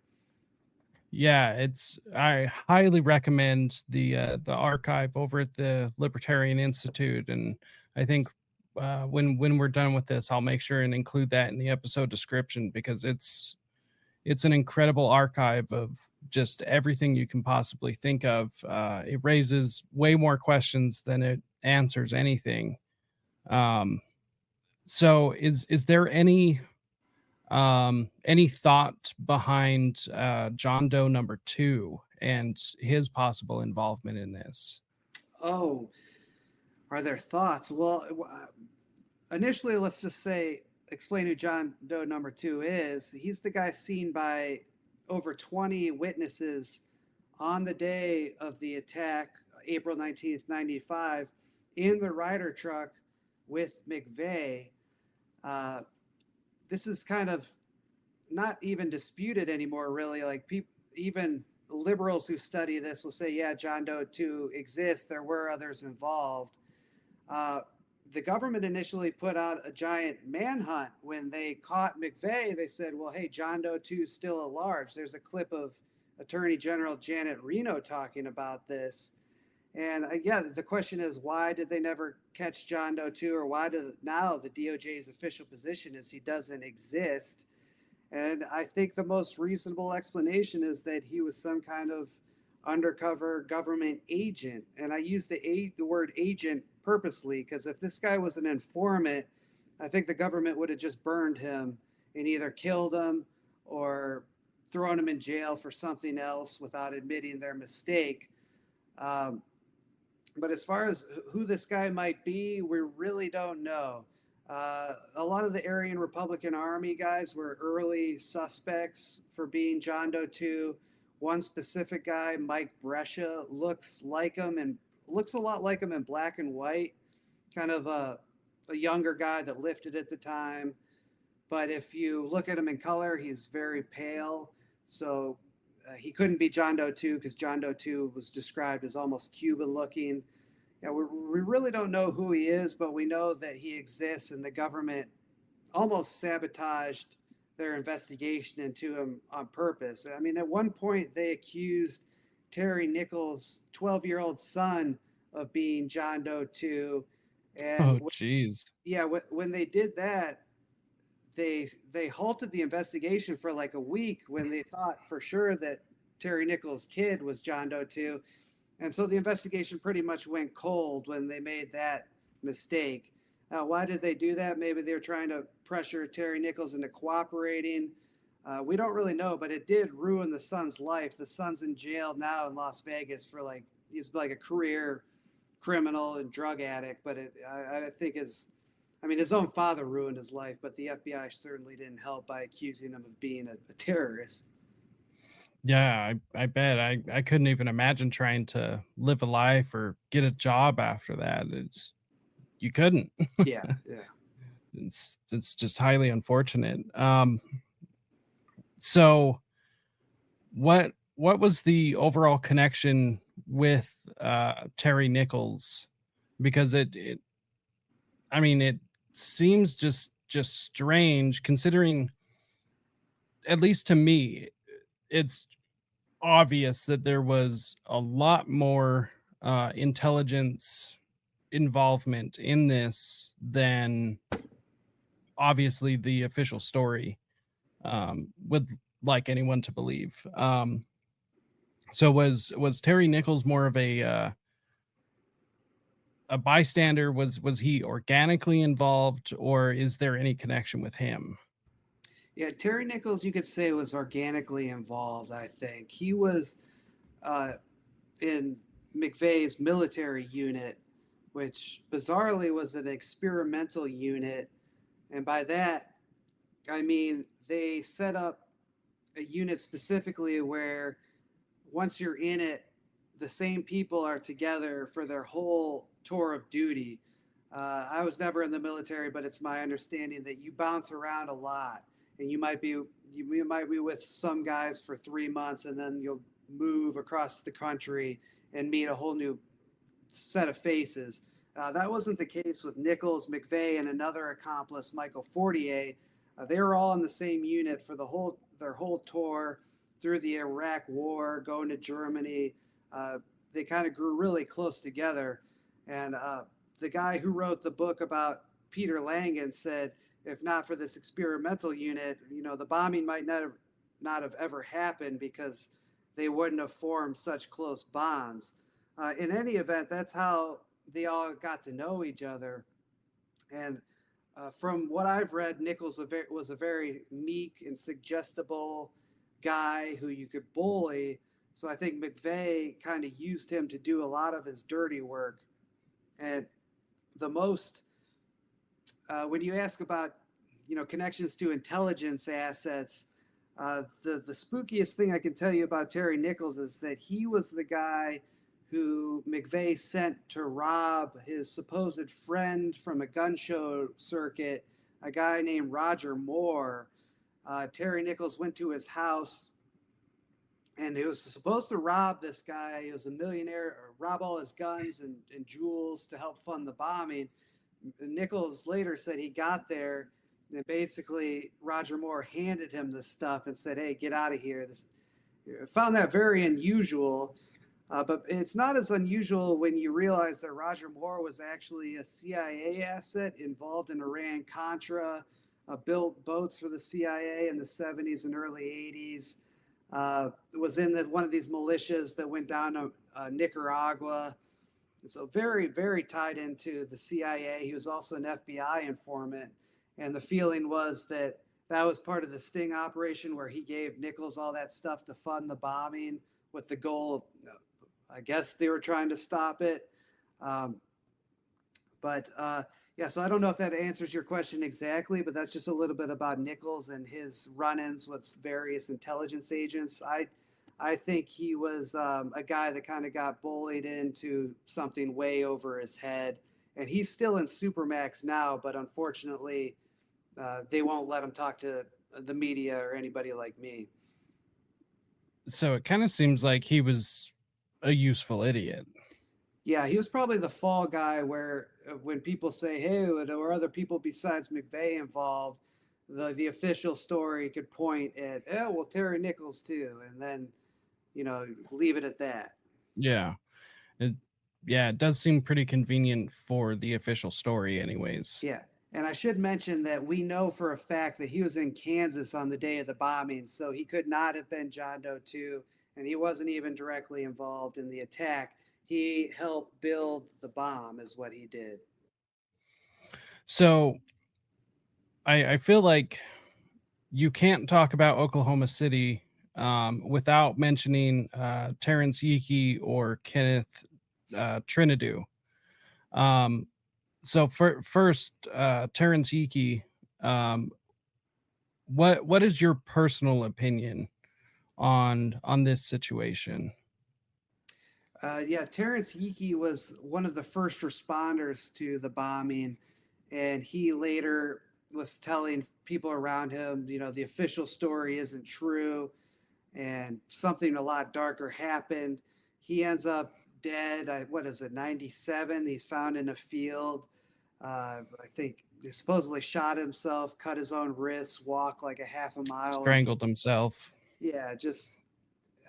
S1: Yeah, I highly recommend the archive over at the Libertarian Institute, and I think when we're done with this, I'll make sure and include that in the episode description because it's an incredible archive of just everything you can possibly think of. It raises way more questions than it answers anything. Um, so is there any thought behind John Doe number 2 and his possible involvement in this?
S2: Oh, are there thoughts? Well, initially, let's just say, explain who John Doe number 2 is. He's the guy seen by over 20 witnesses on the day of the attack, April 19th, 95, in the Ryder truck with McVeigh. Uh, this is kind of not even disputed anymore, really. Like, people, even liberals who study this will say, yeah, John Doe 2 exists. There were others involved. Uh, the government initially put out a giant manhunt when they caught McVeigh. They said, well, hey, John Doe 2 is still at large. There's a clip of Attorney General Janet Reno talking about this. And yeah, the question is, why did they never catch John Doe 2, or why do now the DOJ's official position is he doesn't exist? And I think the most reasonable explanation is that he was some kind of undercover government agent. And I use the word agent purposely because if this guy was an informant, I think the government would have just burned him and either killed him or thrown him in jail for something else without admitting their mistake. Um, but as far as who this guy might be, we really don't know. A lot of the Aryan Republican Army guys were early suspects for being John Doe 2. One specific guy, Mike Brescia, looks like him and looks a lot like him in black and white, kind of a younger guy that lifted at the time. But if you look at him in color, he's very pale. So he couldn't be John Doe 2 because John Doe 2 was described as almost Cuban looking. Yeah, we really don't know who he is, but we know that he exists, and the government almost sabotaged their investigation into him on purpose. I mean, at one point, they accused Terry Nichols' 12-year-old son of being John Doe 2. And
S1: Oh, geez.
S2: yeah, when they did that, they halted the investigation for like a week when they thought for sure that Terry Nichols' kid was John Doe too, and so the investigation pretty much went cold when they made that mistake. Why did they do that? Maybe they were trying to pressure Terry Nichols into cooperating. We don't really know, but it did ruin the son's life. The son's in jail now in Las Vegas for like he's like a career criminal and drug addict. But I think his own father ruined his life, but the FBI certainly didn't help by accusing him of being a terrorist.
S1: Yeah, I bet. I couldn't even imagine trying to live a life or get a job after that. You couldn't.
S2: Yeah, yeah.
S1: It's just highly unfortunate. So what was the overall connection with Terry Nichols? Because it I mean, it seems just strange considering, at least to me, it's obvious that there was a lot more intelligence involvement in this than obviously the official story would like anyone to believe. So was Terry Nichols more of a bystander? Was he organically involved, or is there any connection with him?
S2: Yeah, Terry Nichols, you could say, was organically involved. I think he was uh, in McVeigh's military unit, which bizarrely was an experimental unit, and by that I mean they set up a unit specifically where once you're in it, the same people are together for their whole tour of duty. I was never in the military, but it's my understanding that you bounce around a lot, and you might be with some guys for 3 months, and then you'll move across the country and meet a whole new set of faces. That wasn't the case with Nichols, McVeigh, and another accomplice, Michael Fortier. They were all in the same unit for their whole tour through the Iraq War, going to Germany. They kind of grew really close together. And the guy who wrote the book about Peter Langan said, if not for this experimental unit, the bombing might not have ever happened because they wouldn't have formed such close bonds. In any event, that's how they all got to know each other. And from what I've read, Nichols was a very meek and suggestible guy who you could bully. So I think McVeigh kind of used him to do a lot of his dirty work. And the most, when you ask about, connections to intelligence assets, the spookiest thing I can tell you about Terry Nichols is that he was the guy who McVeigh sent to rob his supposed friend from a gun show circuit, a guy named Roger Moore. Terry Nichols went to his house and he was supposed to rob this guy. He was a millionaire, or rob all his guns and jewels to help fund the bombing. Nichols later said he got there and basically Roger Moore handed him this stuff and said, "Hey, get out of here." I found that very unusual. But it's not as unusual when you realize that Roger Moore was actually a CIA asset involved in Iran Contra, built boats for the CIA in the 70s and early 80s, was in one of these militias that went down to Nicaragua. And so very, very tied into the CIA. He was also an FBI informant. And the feeling was that that was part of the sting operation where he gave Nichols all that stuff to fund the bombing with the goal of, I guess they were trying to stop it. Yeah, so I don't know if that answers your question exactly, but that's just a little bit about Nichols and his run-ins with various intelligence agents. I think he was a guy that kind of got bullied into something way over his head. And he's still in Supermax now, but unfortunately, they won't let him talk to the media or anybody like me.
S1: So it kind of seems like he was a useful idiot.
S2: Yeah, he was probably the fall guy where when people say, hey, there were other people besides McVeigh involved, the official story could point at, oh, well, Terry Nichols too. And then, leave it at that.
S1: Yeah. It, yeah, it does seem pretty convenient for the official story anyways.
S2: Yeah. And I should mention that we know for a fact that he was in Kansas on the day of the bombing, so he could not have been John Doe 2, and he wasn't even directly involved in the attack. He helped build the bomb, is what he did.
S1: So I feel like you can't talk about Oklahoma City without mentioning Terrence Yeekey or Kenneth Trinidad. Um, so first, Terrence Yeekey, um, what is your personal opinion on this situation?
S2: Yeah, Terrence Yeekey was one of the first responders to the bombing, and he later was telling people around him, the official story isn't true, and something a lot darker happened. He ends up dead. What is it, 97? He's found in a field. I think he supposedly shot himself, cut his own wrists, walked like a half a mile.
S1: Strangled himself.
S2: Yeah, just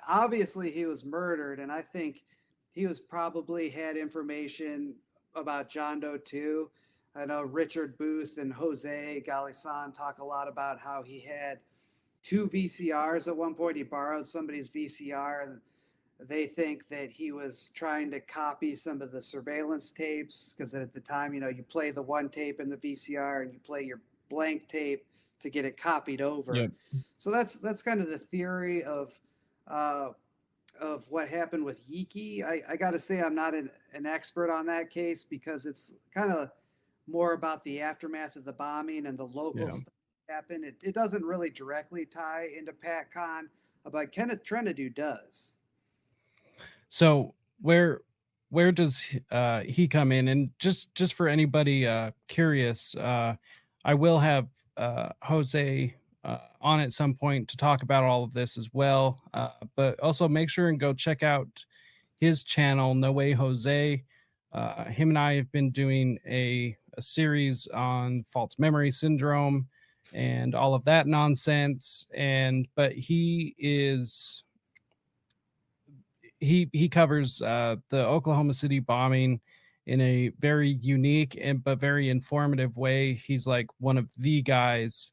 S2: obviously he was murdered, and I think he was probably had information about John Doe too. I know Richard Booth and Jose Galisan talk a lot about how he had two VCRs at one point. He borrowed somebody's VCR, and they think that he was trying to copy some of the surveillance tapes because at the time, you play the one tape in the VCR and you play your blank tape to get it copied over.
S1: Yep.
S2: So that's kind of the theory uh, of what happened with Yeekey. I got to say I'm not an expert on that case because it's kind of more about the aftermath of the bombing and the local
S1: Yeah.
S2: stuff that happened. It doesn't really directly tie into PATCON, but Kenneth Trinidad does.
S1: So where does he come in? And just for anybody curious, I will have Jose on at some point to talk about all of this as well. But also make sure and go check out his channel, No Way Jose. Him and I have been doing a series on false memory syndrome and all of that nonsense. But he covers the Oklahoma City bombing in a very unique and but very informative way. He's like one of the guys,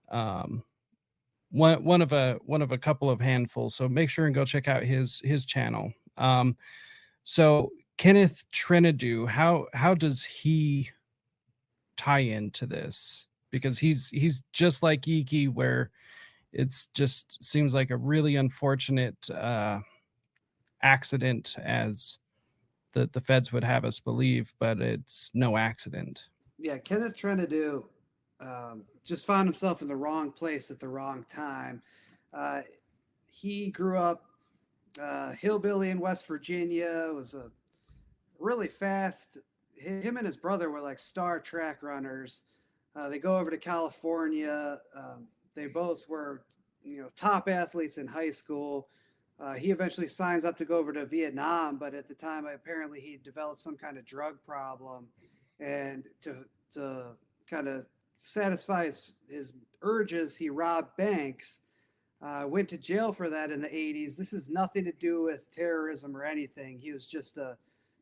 S1: um, one of a couple of handfuls. So make sure and go check out his channel. So Kenneth Trinidad, how does he tie into this? Because he's just like Iki, where it's just seems like a really unfortunate accident, as the feds would have us believe, but it's no accident.
S2: Yeah, Kenneth Trinidad just found himself in the wrong place at the wrong time. Uh, he grew up hillbilly in West Virginia. Was a really fast. Him and his brother were like star track runners. They go over to California. They both were, top athletes in high school. He eventually signs up to go over to Vietnam, but at the time, apparently, he developed some kind of drug problem, and to kind of satisfy his urges, he robbed banks. Went to jail for that in the 80s. This has nothing to do with terrorism or anything. He was just a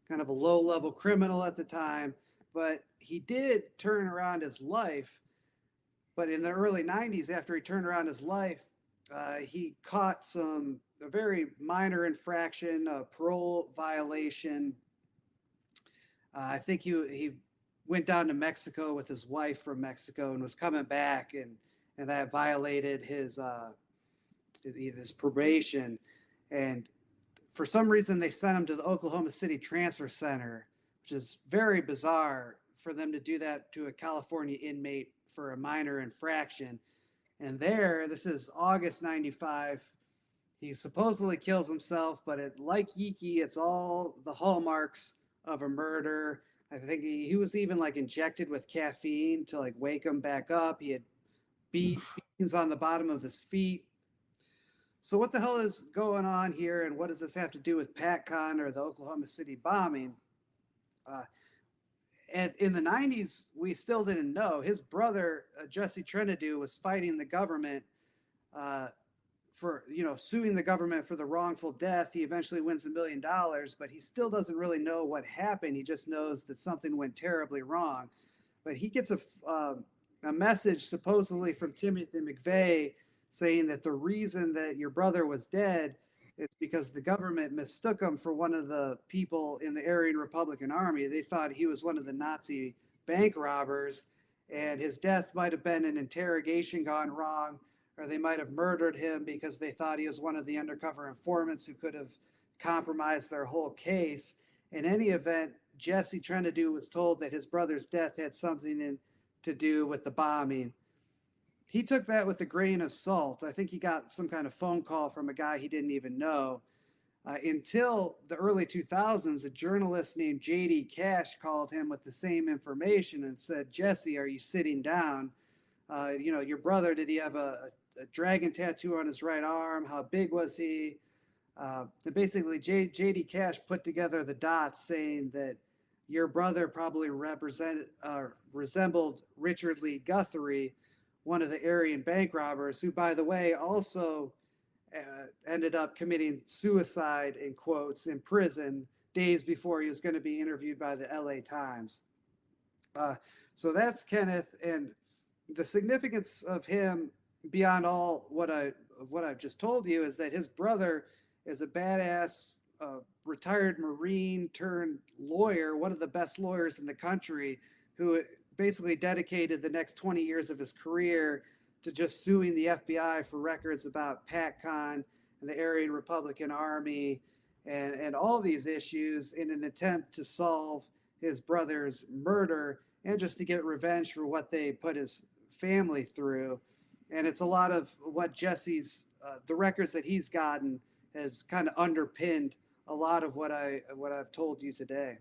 S2: kind of a low level criminal at the time, but he did turn around his life. But in the early 90s, after he turned around his life, he caught a very minor infraction, a parole violation. I think he went down to Mexico with his wife from Mexico and was coming back, and that violated his probation. And for some reason, they sent him to the Oklahoma City Transfer Center, which is very bizarre for them to do that to a California inmate for a minor infraction. And there, this is August 95. He supposedly kills himself, but like Yeekey, it's all the hallmarks of a murder. I think he was even like injected with caffeine to like wake him back up. He had beatings on the bottom of his feet. So what the hell is going on here, and what does this have to do with PATCON or the Oklahoma City bombing? And in the 90s, we still didn't know. His brother, Jesse Trinidad, was fighting the government for, suing the government for the wrongful death. He eventually wins $1 million, but he still doesn't really know what happened. He just knows that something went terribly wrong. but he gets a message supposedly from Timothy McVeigh saying that the reason that your brother was dead is because the government mistook him for one of the people in the Aryan Republican Army. They thought he was one of the Nazi bank robbers, and his death might have been an interrogation gone wrong, or they might have murdered him because they thought he was one of the undercover informants who could have compromised their whole case. In any event, Jesse Trentadue was told that his brother's death had something to do with the bombing. He took that with a grain of salt. I think he got some kind of phone call from a guy he didn't even know. Until the early 2000s, a journalist named J.D. Cash called him with the same information and said, Jesse, are you sitting down? Your brother, did he have a dragon tattoo on his right arm? How big was he? Basically, J.D. Cash put together the dots saying that your brother probably resembled Richard Lee Guthrie, one of the Aryan bank robbers, who, by the way, also ended up committing suicide, in quotes, in prison days before he was going to be interviewed by the LA Times. So that's Kenneth, and the significance of him beyond all what I've just told you is that his brother is a badass retired Marine turned lawyer, one of the best lawyers in the country, who basically dedicated the next 20 years of his career to just suing the FBI for records about PATCON and the Aryan Republican Army and all these issues in an attempt to solve his brother's murder and just to get revenge for what they put his family through. And it's a lot of what Jesse's, the records that he's gotten has kind of underpinned a lot of what I've told you today.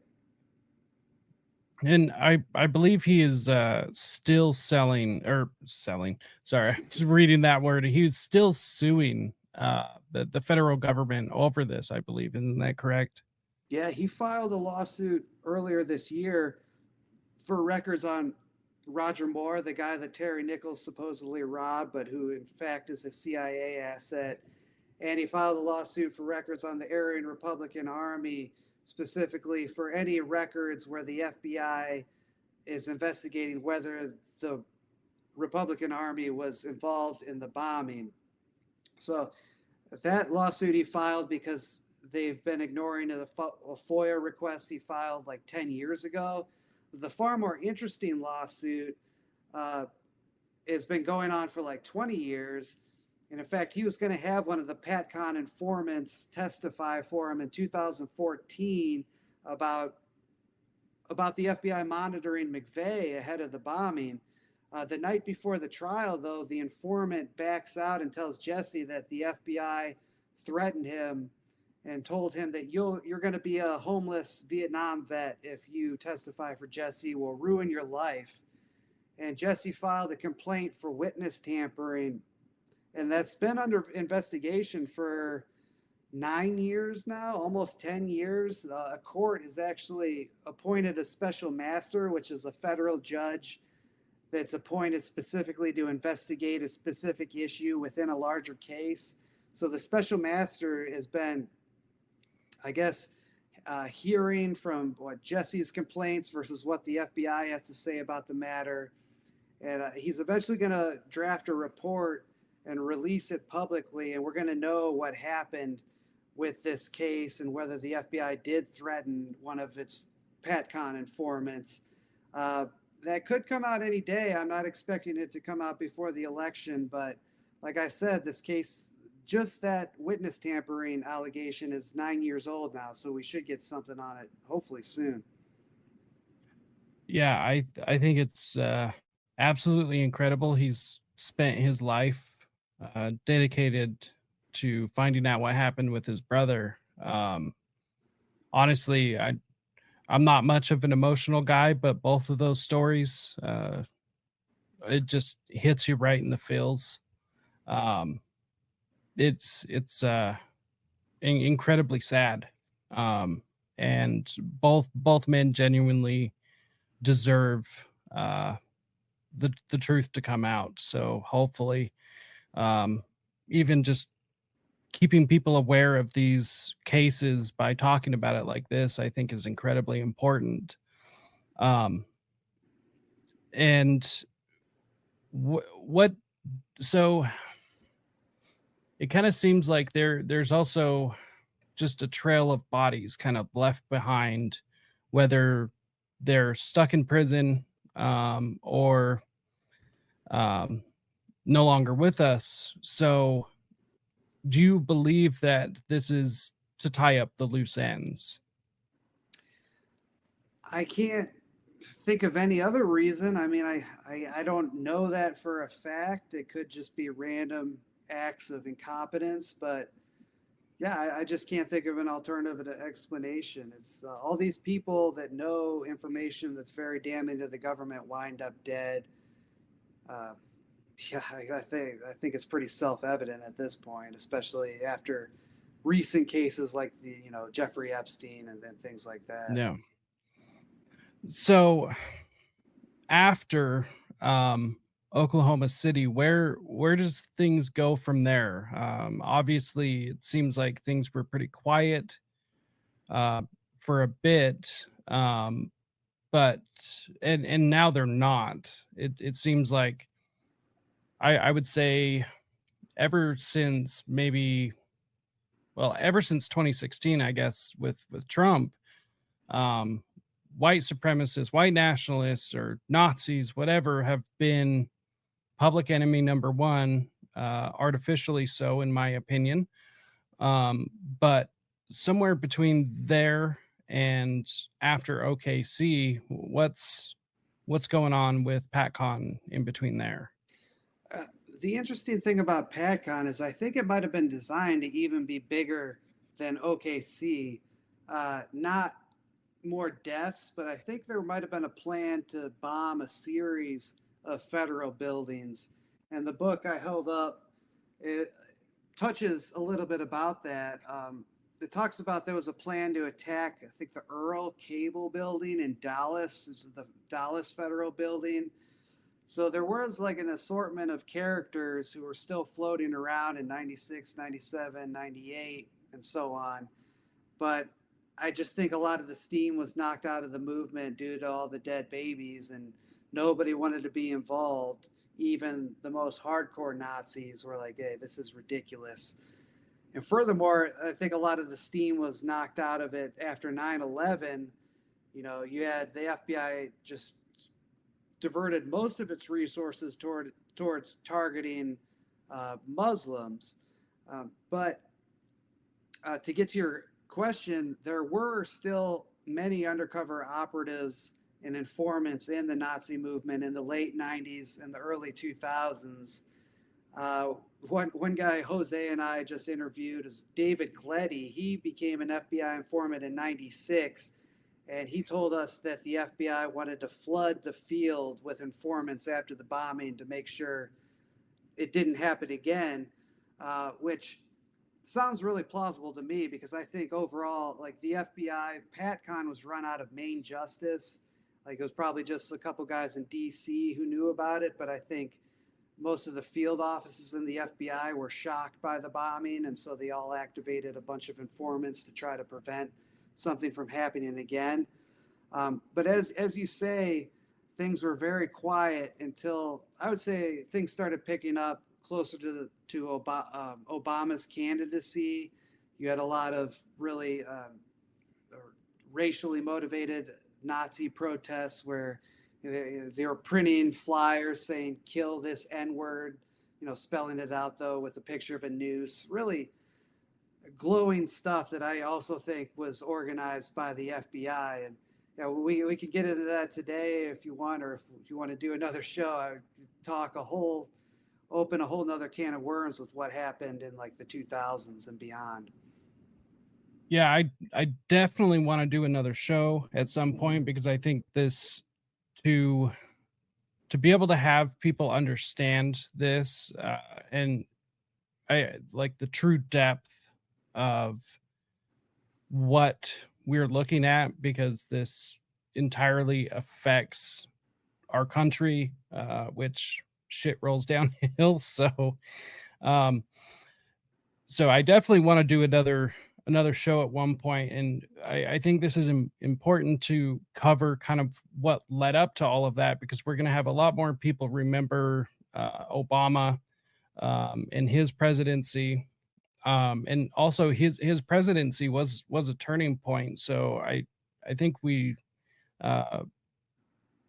S1: And I believe he is still selling. Sorry, I was reading that word. He's still suing the federal government over this, I believe. Isn't that correct?
S2: Yeah, he filed a lawsuit earlier this year for records on Roger Moore, the guy that Terry Nichols supposedly robbed, but who in fact is a CIA asset. And he filed a lawsuit for records on the Aryan Republican Army, specifically for any records where the FBI is investigating whether the Republican Army was involved in the bombing. So that lawsuit he filed because they've been ignoring a FOIA request he filed like 10 years ago. The far more interesting lawsuit has been going on for like 20 years. And in fact, he was going to have one of the PATCON informants testify for him in 2014 about the FBI monitoring McVeigh ahead of the bombing. The night before the trial, though, the informant backs out and tells Jesse that the FBI threatened him and told him that you're going to be a homeless Vietnam vet if you testify for Jesse. Will ruin your life. And Jesse filed a complaint for witness tampering, and that's been under investigation for 9 years now, almost 10 years. A court has actually appointed a special master, which is a federal judge that's appointed specifically to investigate a specific issue within a larger case. So the special master has been, I guess, hearing from what Jesse's complaints versus what the FBI has to say about the matter. And he's eventually going to draft a report and release it publicly. And we're going to know what happened with this case and whether the FBI did threaten one of its PATCON informants. That could come out any day. I'm not expecting it to come out before the election. But like I said, this case, just that witness tampering allegation is 9 years old now. So we should get something on it hopefully soon.
S1: Yeah, I think it's absolutely incredible. He's spent his life dedicated to finding out what happened with his brother. Honestly, I'm not much of an emotional guy, but both of those stories, it just hits you right in the feels. Um, it's incredibly sad, and both men genuinely deserve the truth to come out. So hopefully, even just keeping people aware of these cases by talking about it like this, I think is incredibly important. Um, And what so it kind of seems like there's also just a trail of bodies kind of left behind, whether they're stuck in prison, or um, no longer with us. So, do you believe that this is to tie up the loose ends?
S2: I can't think of any other reason. I mean, I don't know that for a fact. It could just be random acts of incompetence, but yeah, I just can't think of an alternative explanation. It's all these people that know information that's very damning to the government wind up dead. Uh, yeah, I think it's pretty self-evident at this point, especially after recent cases like the Jeffrey Epstein and things like that.
S1: No. So, after Oklahoma City, where does things go from there? Obviously, it seems like things were pretty quiet uh, for a bit, but and now they're not. It seems like I would say ever since maybe ever since 2016, I guess, with Trump, um, white supremacists, white nationalists, or Nazis, whatever, have been public enemy number one, artificially so, in my opinion. But somewhere between there and after OKC, what's going on with PATCON in between there?
S2: Uh, the interesting thing about PATCON is I think it might have been designed to even be bigger than OKC. Not more deaths, but I think there might have been a plan to bomb a series of federal buildings. And the book I held up, it touches a little bit about that. It talks about there was a plan to attack, I think, the Earl Cable Building in Dallas, the Dallas Federal Building. So there was like an assortment of characters who were still floating around in 96, 97, 98, and so on. But I just think a lot of the steam was knocked out of the movement due to all the dead babies, and nobody wanted to be involved. Even the most hardcore Nazis were like, hey, this is ridiculous. And furthermore, I think a lot of the steam was knocked out of it after 9/11. You had the FBI just diverted most of its resources towards targeting Muslims. But to get to your question, there were still many undercover operatives and informants in the Nazi movement in the late 90s and the early 2000s. One guy, Jose, and I just interviewed is David Gleddy. He became an FBI informant in 96, and he told us that the FBI wanted to flood the field with informants after the bombing to make sure it didn't happen again, which sounds really plausible to me because I think overall, like the FBI, PATCON was run out of main justice. Like it was probably just a couple guys in DC who knew about it, but I think most of the field offices in the FBI were shocked by the bombing, and so they all activated a bunch of informants to try to prevent something from happening again. But as you say, things were very quiet until I would say things started picking up closer to Obama's candidacy. You had a lot of really racially motivated Nazi protests where they were printing flyers saying "kill this N-word," spelling it out though with a picture of a noose. Really glowing stuff that I also think was organized by the FBI. And we could get into that today if you want, or if you want to do another show. I would open a whole nother can of worms with what happened in like the 2000s and beyond.
S1: Yeah, I definitely want to do another show at some point because I think this to be able to have people understand this, and I like the true depth of what we're looking at, because this entirely affects our country, which shit rolls downhill. Um, so I definitely want to do another show at one point, and I think this is important to cover kind of what led up to all of that, because we're going to have a lot more people remember Obama and his presidency, and also his presidency was a turning point. So I think we uh,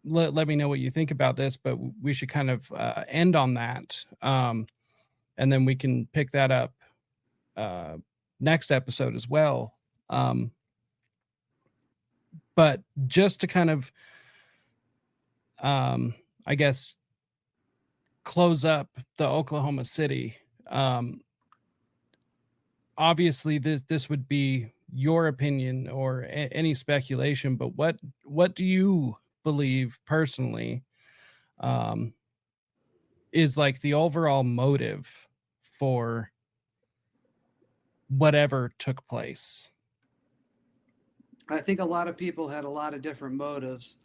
S1: let me know what you think about this, but we should kind of end on that, and then we can pick that up uh, next episode as well. Um, but just to kind of, I guess, close up the Oklahoma City. Um, Obviously, this would be your opinion or any speculation, but what do you believe personally um, is like the overall motive for whatever took place?
S2: I think a lot of people had a lot of different motives.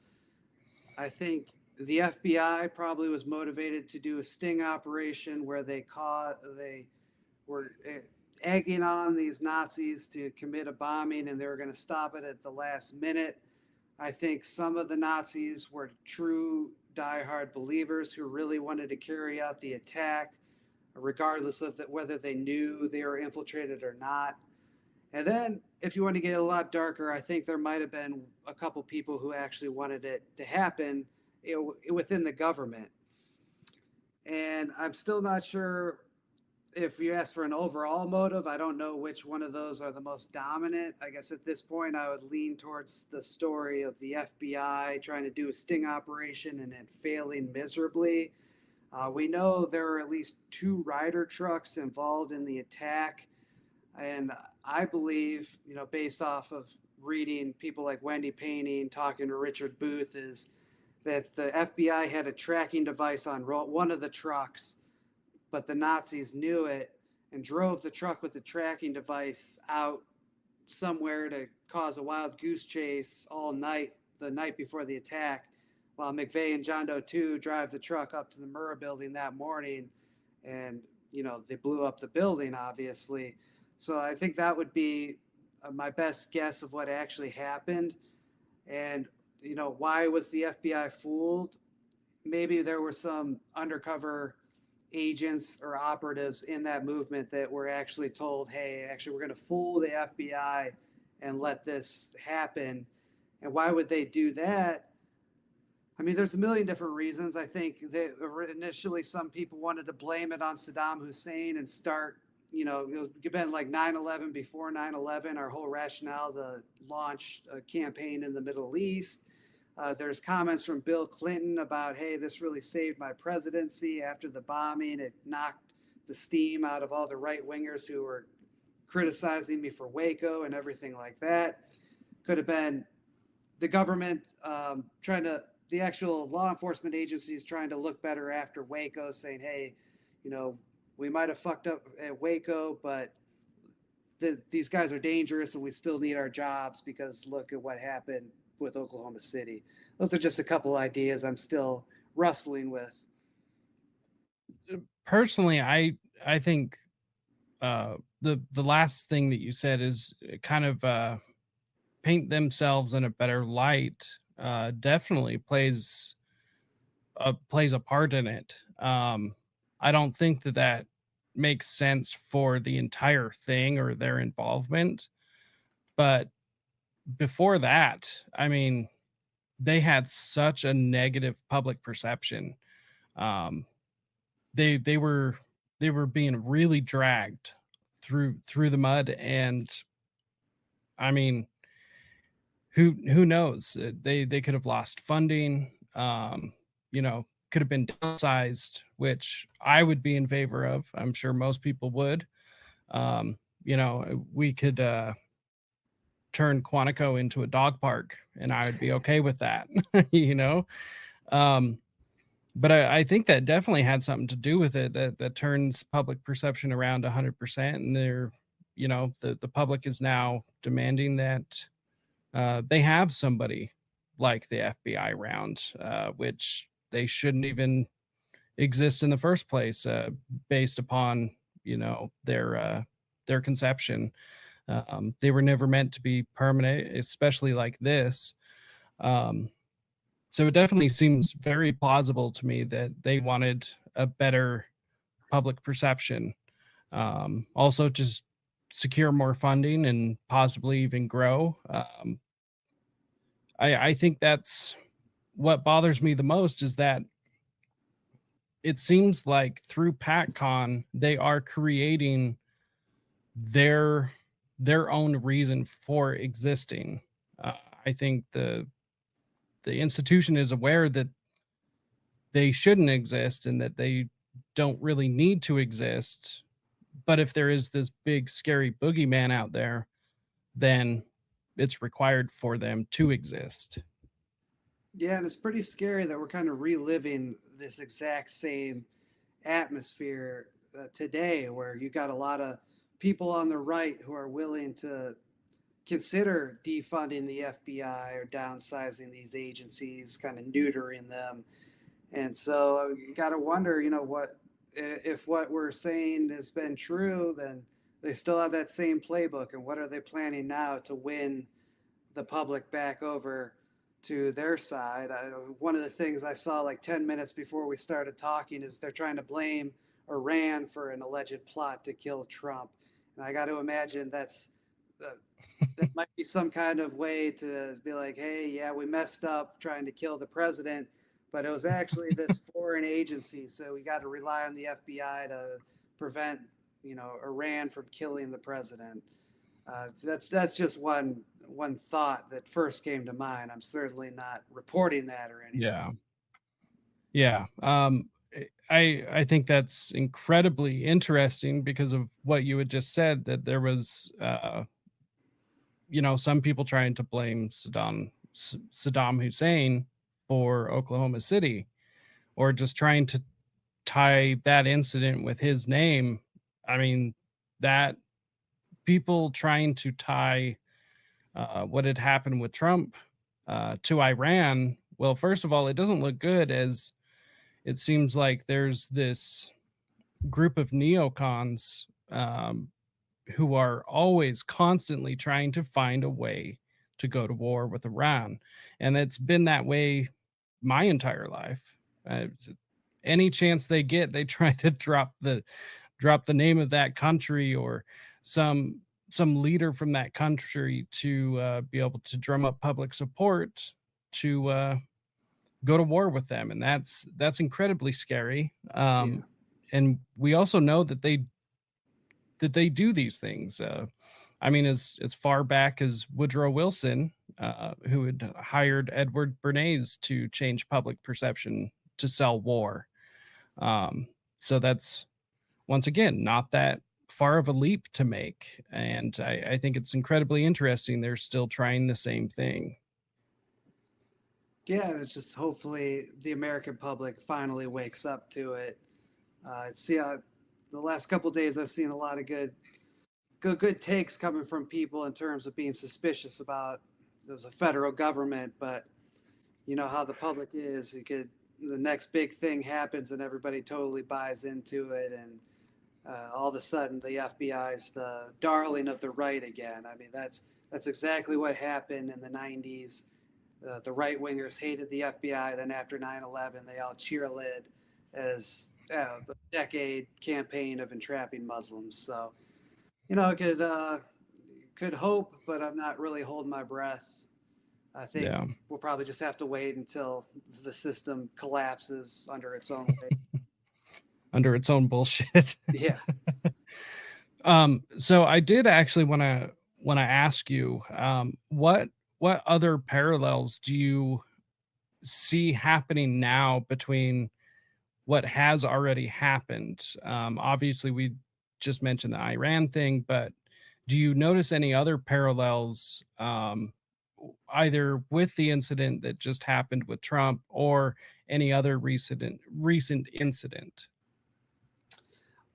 S2: I think the FBI probably was motivated to do a sting operation where they were egging on these Nazis to commit a bombing, and they were going to stop it at the last minute. I think some of the Nazis were true diehard believers who really wanted to carry out the attack, regardless of whether they knew they were infiltrated or not. And then, if you want to get a lot darker, I think there might have been a couple people who actually wanted it to happen within the government. And I'm still not sure if you ask for an overall motive. I don't know which one of those are the most dominant. I guess at this point, I would lean towards the story of the FBI trying to do a sting operation and then failing miserably. We know there are at least 2 Ryder trucks involved in the attack. And I believe, based off of reading people like Wendy Painting, talking to Richard Booth, is that the FBI had a tracking device on one of the trucks, but the Nazis knew it and drove the truck with the tracking device out somewhere to cause a wild goose chase all night, the night before the attack, while McVeigh and John Doe 2 drive the truck up to the Murrah building that morning. And, they blew up the building, obviously. So I think that would be my best guess of what actually happened. And, why was the FBI fooled? Maybe there were some undercover agents or operatives in that movement that were actually told, hey, actually, we're going to fool the FBI and let this happen. And why would they do that? I mean, there's a million different reasons. I think that initially some people wanted to blame it on Saddam Hussein and start, it's been like 9/11 before 9/11, our whole rationale to launch a campaign in the Middle East. There's comments from Bill Clinton about, hey, this really saved my presidency after the bombing. It knocked the steam out of all the right wingers who were criticizing me for Waco and everything like that. Could have been the government the actual law enforcement agencies trying to look better after Waco, saying, hey, we might have fucked up at Waco, but these guys are dangerous and we still need our jobs because look at what happened with Oklahoma City. Those are just a couple ideas I'm still wrestling with.
S1: Personally, I think the last thing that you said is kind of paint themselves in a better light. Definitely plays a part in it. I don't think that makes sense for the entire thing or their involvement, but before that, I mean, they had such a negative public perception. Um, they were being really dragged through the mud, and I mean, who knows? They could have lost funding. Could have been downsized, which I would be in favor of. I'm sure most people would. We could turn Quantico into a dog park, and I would be okay with that. you know, um, but I think that definitely had something to do with it. That turns public perception around 100%, and the public is now demanding that they have somebody like the FBI around, which they shouldn't even exist in the first place, based upon their conception. They were never meant to be permanent, especially like this. Um, so it definitely seems very plausible to me that they wanted a better public perception. Also, just secure more funding and possibly even grow. I think that's what bothers me the most is that it seems like through PATCON they are creating their their own reason for existing. Uh, I think the institution is aware that they shouldn't exist and that they don't really need to exist. But if there is this big scary boogeyman out there, then it's required for them to exist.
S2: Yeah, and it's pretty scary that we're kind of reliving this exact same atmosphere today, where you got a lot of people on the right who are willing to consider defunding the FBI or downsizing these agencies, kind of neutering them. And so you got to wonder, what if what we're saying has been true, then they still have that same playbook. And what are they planning now to win the public back over to their side? One of the things I saw like 10 minutes before we started talking is they're trying to blame Iran for an alleged plot to kill Trump. And I got to imagine uh, that might be some kind of way to be like, hey, yeah, we messed up trying to kill the president, but it was actually this foreign agency. So we got to rely on the FBI to prevent, Iran from killing the president. That's just one thought that first came to mind. I'm certainly not reporting that or anything.
S1: Yeah. Yeah. I think that's incredibly interesting because of what you had just said that there was some people trying to blame Saddam Hussein for Oklahoma City or just trying to tie that incident with his name. I mean, that people trying to tie what had happened with Trump to Iran. Well, first of all, it doesn't look good as it seems like there's this group of neocons who are always constantly trying to find a way to go to war with Iran. And it's been that way my entire life. Uh, any chance they get, they try to drop the name of that country or some some leader from that country to be able to drum up public support to go to war with them, and that's incredibly scary.
S2: Yeah.
S1: And we also know that they do these things. I mean, as far back as Woodrow Wilson, who had hired Edward Bernays to change public perception to sell war. So that's once again not that far of a leap to make, and I think it's incredibly interesting. They're still trying the same thing.
S2: Yeah, it's just hopefully the American public finally wakes up to it. The last couple of days I've seen a lot of good takes coming from people in terms of being suspicious about the federal government, but you know how the public is. The next big thing happens and everybody totally buys into it, and all of a sudden the FBI is the darling of the right again. I mean, that's exactly what happened in the '90s. The right wingers hated the FBI. Then after 9/11, they all cheerlead as a decade campaign of entrapping Muslims. So could hope, but I'm not really holding my breath. I think
S1: Yeah,
S2: we'll probably just have to wait until the system collapses under its own weight.
S1: under its own bullshit.
S2: Yeah.
S1: So I did actually want to ask you, what other parallels do you see happening now between what has already happened? Obviously, we just mentioned the Iran thing, but do you notice any other parallels, either with the incident that just happened with Trump or any other recent incident?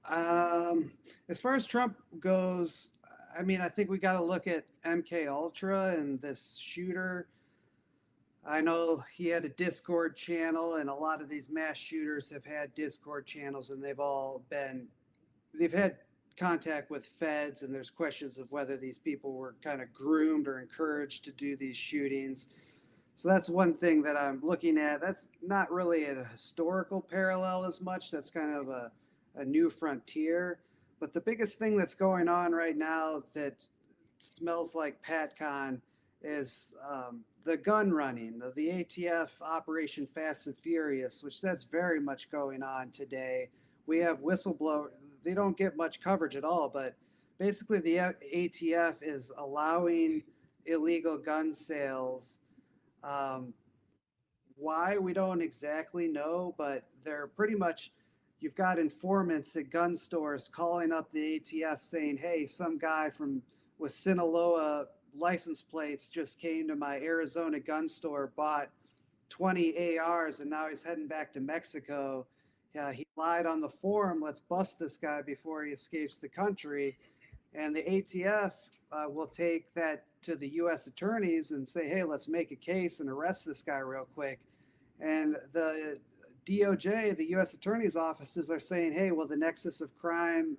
S2: Um, as far as Trump goes, I mean, I think we got to look at MK Ultra and this shooter. I know he had a Discord channel, and a lot of these mass shooters have had Discord channels, and they've had contact with feds, and there's questions of whether these people were kind of groomed or encouraged to do these shootings. So that's one thing that I'm looking at. That's not really a historical parallel as much. That's kind of a new frontier. But the biggest thing that's going on right now that smells like PATCON is the gun running, the ATF Operation Fast and Furious, which that's very much going on today. We have whistleblower. They don't get much coverage at all, but basically the ATF is allowing illegal gun sales. Um, why we don't exactly know, but they're pretty much, you've got informants at gun stores calling up the ATF saying, "Hey, some guy from with Sinaloa license plates just came to my Arizona gun store, bought 20 ARs, and now he's heading back to Mexico. He lied on the form. Let's bust this guy before he escapes the country." And the ATF will take that to the U.S. attorneys and say, "Hey, let's make a case and arrest this guy real quick." And the DOJ, the U.S. attorney's offices, are saying, "Hey, well, the nexus of crime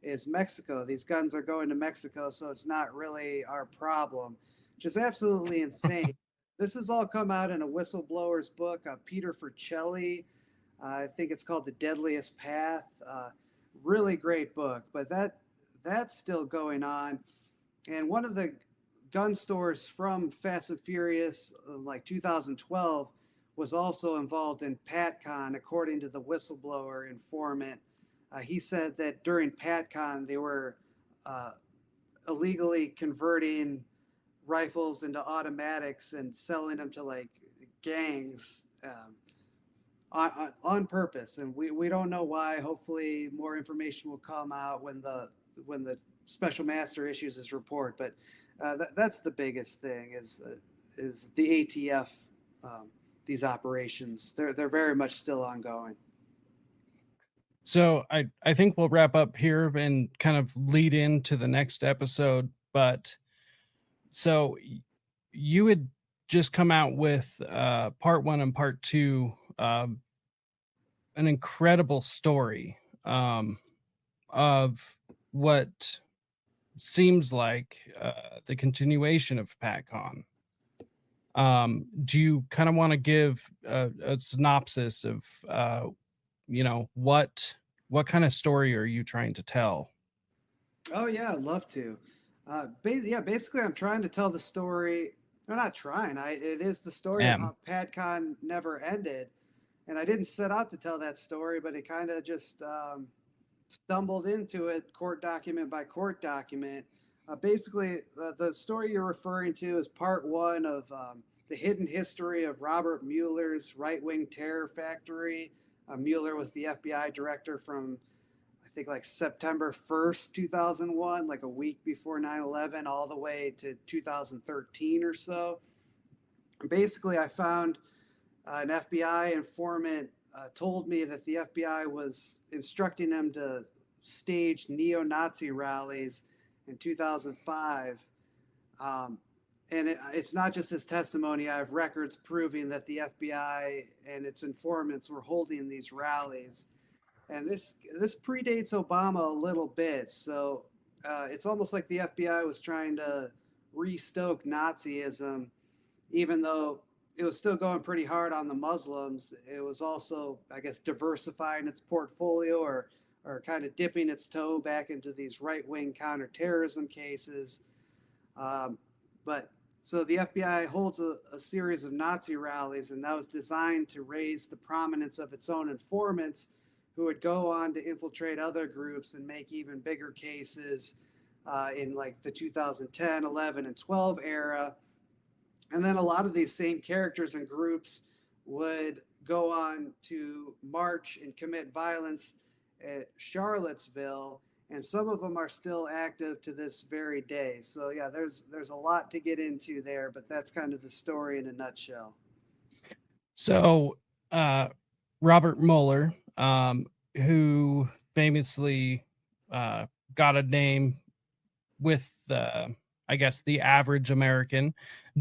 S2: is Mexico. These guns are going to Mexico, so it's not really our problem," which is absolutely insane. This has all come out in a whistleblower's book, Peter Fercelli. I think it's called The Deadliest Path. Really great book, but that's still going on. And one of the gun stores from Fast and Furious, like 2012, was also involved in PATCON, according to the whistleblower informant. He said that during PATCON, they were illegally converting rifles into automatics and selling them to like gangs on purpose. And we don't know why. Hopefully, more information will come out when the special master issues his report. But that's the biggest thing is the ATF. These operations, they're very much still ongoing.
S1: So I think we'll wrap up here and kind of lead into the next episode. But so you had just come out with part 1 and part 2, an incredible story of what seems like the continuation of PATCON. Do you kind of want to give a synopsis of what kind of story are you trying to tell?
S2: Oh yeah, I'd love to. Basically, I'm trying to tell the story. I'm not trying. It is the story of how PATCON never ended, and I didn't set out to tell that story, but it kind of just stumbled into it, court document by court document. Basically, the story you're referring to is part 1 of the hidden history of Robert Mueller's right-wing terror factory. Mueller was the FBI director from, I think, like September 1st, 2001, like a week before 9/11, all the way to 2013 or so. Basically, I found an FBI informant told me that the FBI was instructing them to stage neo-Nazi rallies in 2005. And it's not just his testimony. I have records proving that the FBI and its informants were holding these rallies. And this predates Obama a little bit. So it's almost like the FBI was trying to restoke Nazism, even though it was still going pretty hard on the Muslims. It was also, I guess, diversifying its portfolio or kind of dipping its toe back into these right-wing counterterrorism cases. But so the FBI holds a series of Nazi rallies, and that was designed to raise the prominence of its own informants, who would go on to infiltrate other groups and make even bigger cases in like the 2010, 11, and 12 era. And then a lot of these same characters and groups would go on to march and commit violence at Charlottesville, and some of them are still active to this very day. So yeah, there's a lot to get into there, but that's kind of the story in a nutshell.
S1: So Robert Mueller, who famously got a name with I guess the average American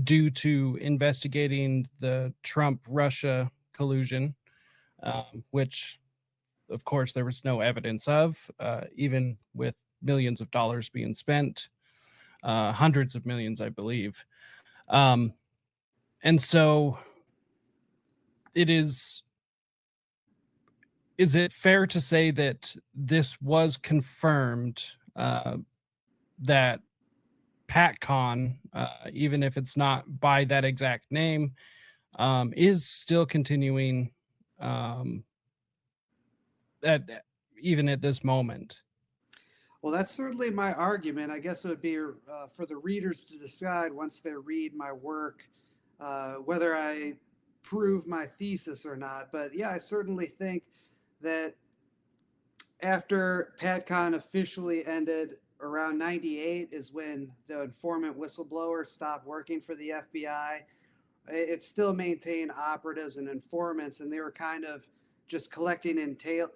S1: due to investigating the Trump-Russia collusion, which of course there was no evidence of, even with millions of dollars being spent, hundreds of millions, I believe. And so is it fair to say that this was confirmed, that PATCON, even if it's not by that exact name, is still continuing, at even at this moment?
S2: Well, that's certainly my argument. I guess it would be for the readers to decide once they read my work whether I prove my thesis or not. But yeah, I certainly think that after PATCON officially ended around 98 is when the informant whistleblower stopped working for the FBI. It still maintained operatives and informants, and they were kind of just collecting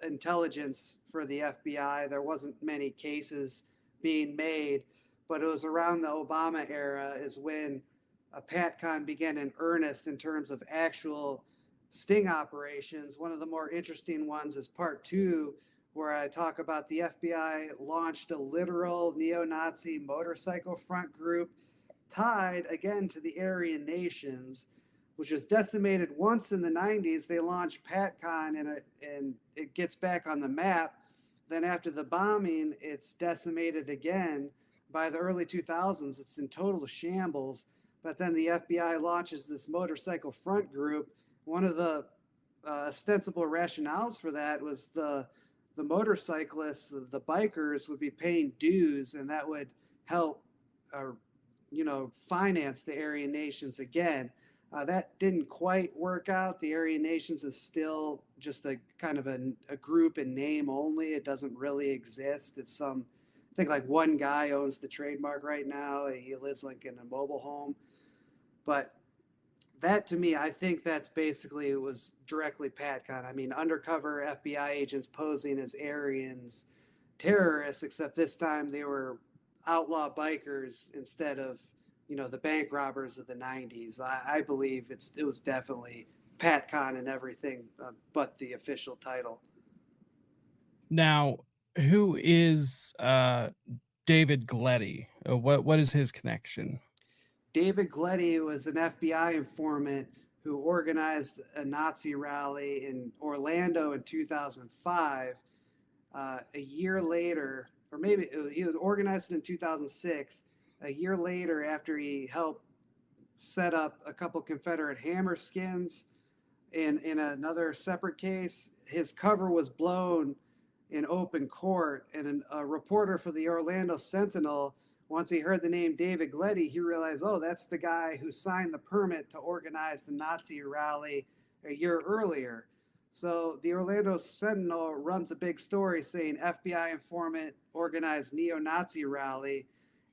S2: intelligence for the FBI. There wasn't many cases being made, but it was around the Obama era is when PATCON began in earnest in terms of actual sting operations. One of the more interesting ones is part two, where I talk about the FBI launched a literal neo-Nazi motorcycle front group tied again to the Aryan nations, which was decimated once in the 90s. They launched PATCON and it gets back on the map. Then after the bombing, it's decimated again. By the early 2000s, it's in total shambles. But then the FBI launches this motorcycle front group. One of the ostensible rationales for that was the motorcyclists, the bikers would be paying dues, and that would help, finance the Aryan nations again. That didn't quite work out. The Aryan nations is still just a kind of a group in name only. It doesn't really exist. It's I think like one guy owns the trademark right now. He lives like in a mobile home. But that to me, I think that's basically, it was directly PATCON. I mean, undercover FBI agents posing as Aryans, terrorists, except this time they were outlaw bikers instead of, the bank robbers of the 90s. I believe it was definitely PATCON and everything but the official title.
S1: Now, who is David Gletty? What is his connection?
S2: David Gletty was an FBI informant who organized a Nazi rally in Orlando in 2005. A year later, or maybe he had organized it in 2006. A year later, after he helped set up a couple Confederate hammer skins in another separate case, his cover was blown in open court. And a reporter for the Orlando Sentinel, once he heard the name David Gletty, he realized, oh, that's the guy who signed the permit to organize the Nazi rally a year earlier. So the Orlando Sentinel runs a big story saying FBI informant organized neo-Nazi rally.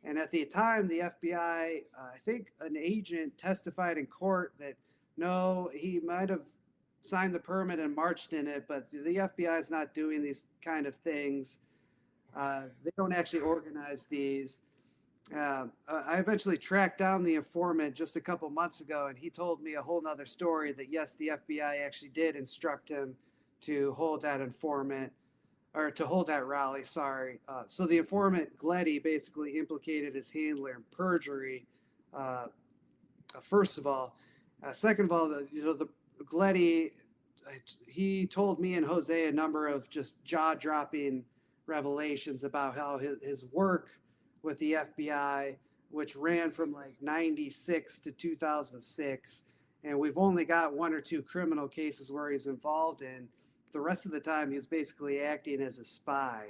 S2: And at the time, the FBI, I think an agent testified in court that no, he might have signed the permit and marched in it, but the FBI is not doing these kind of things. They don't actually organize these. I eventually tracked down the informant just a couple months ago, and he told me a whole nother story that yes, the FBI actually did instruct him to hold that informant, or to hold that rally. Sorry. So the informant Gletty basically implicated his handler in perjury. First of all, second of all, the Gletty, he told me and Jose a number of just jaw-dropping revelations about how his work with the FBI, which ran from like 96 to 2006. And we've only got one or two criminal cases where he's involved in. The rest of the time, he was basically acting as a spy.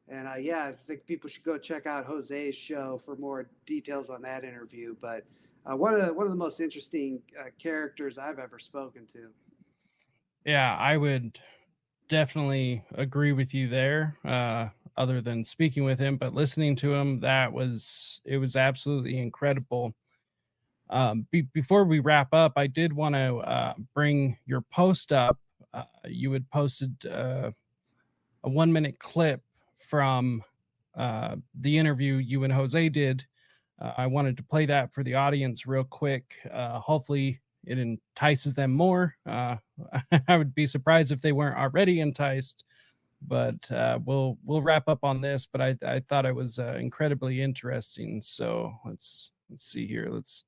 S2: And I think people should go check out Jose's show for more details on that interview. But one of the most interesting characters I've ever spoken to.
S1: Yeah, I would definitely agree with you there. Other than speaking with him, but listening to him, it was absolutely incredible. Before we wrap up, I did want to bring your post up. You had posted a 1-minute clip from the interview you and Jose did. I wanted to play that for the audience real quick. Hopefully it entices them more. I would be surprised if they weren't already enticed. but we'll wrap up on this. But I thought it was incredibly interesting. So let's see here. Let's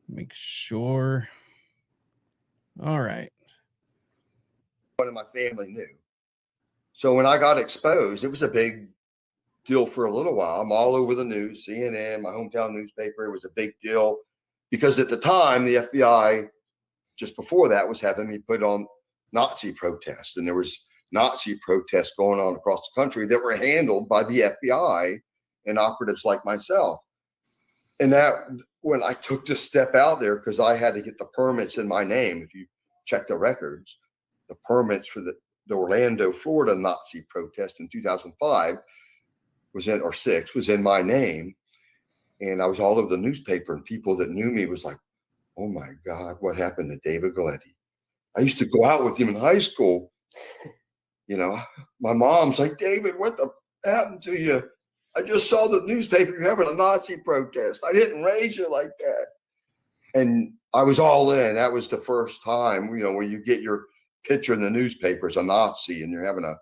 S1: make sure. All right.
S3: One of my family knew. So when I got exposed, it was a big deal for a little while. I'm all over the news, CNN, my hometown newspaper. It was a big deal because at the time, the FBI, just before that, was having me put on Nazi protests. And there was Nazi protests going on across the country that were handled by the FBI and operatives like myself. And that when I took the step out there, because I had to get the permits in my name, if you check the records, the permits for the Orlando, Florida Nazi protest in 2005 was in my name. And I was all over the newspaper, and people that knew me was like, oh my God, what happened to David Galletti? I used to go out with him in high school. You know, my mom's like, David, what the happened to you? I just saw the newspaper, you're having a Nazi protest. I didn't raise you like that. And I was all in. That was the first time, you know, when you get your picture in the newspaper as a Nazi and you're having a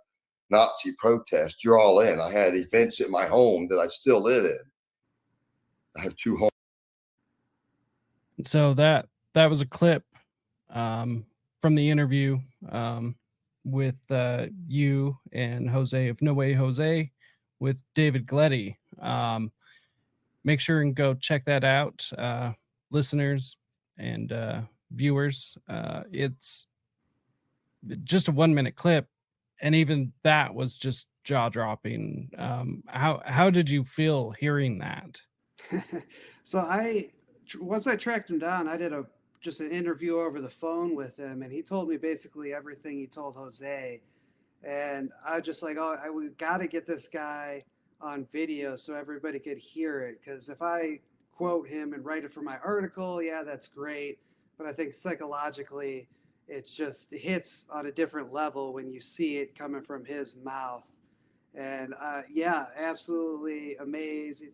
S3: Nazi protest, you're all in. I had events at my home that I still live in. I have 2 homes.
S1: So that was a clip from the interview with you and Jose of No Way Jose with David Galletti. Make sure and go check that out, listeners and viewers. It's just a 1-minute clip, and even that was just jaw-dropping. How did you feel hearing that?
S2: So once I tracked him down, I did just an interview over the phone with him, and he told me basically everything he told Jose. And I was just like, oh, we got to get this guy on video so everybody could hear it. Because if I quote him and write it for my article, yeah, that's great. But I think psychologically, it just hits on a different level when you see it coming from his mouth. And yeah, absolutely amazing.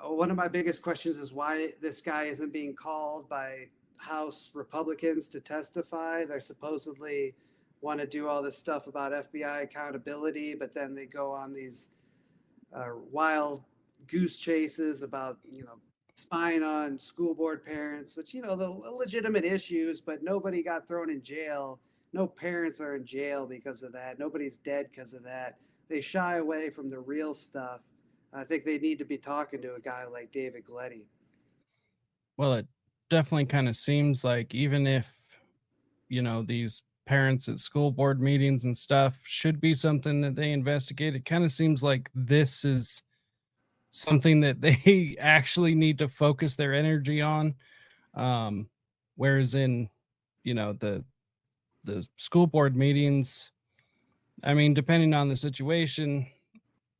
S2: One of my biggest questions is why this guy isn't being called by House Republicans to testify. They're supposedly want to do all this stuff about FBI accountability, but then they go on these wild goose chases about, you know, spying on school board parents, which, you know, the legitimate issues, but nobody got thrown in jail. No parents are in jail because of that. Nobody's dead because of that. They shy away from the real stuff. I think they need to be talking to a guy like David Galletti.
S1: Well, it definitely kind of seems like even if, you know, these parents at school board meetings and stuff should be something that they investigate, it kind of seems like this is something that they actually need to focus their energy on. Whereas in, you know, the school board meetings, I mean, depending on the situation,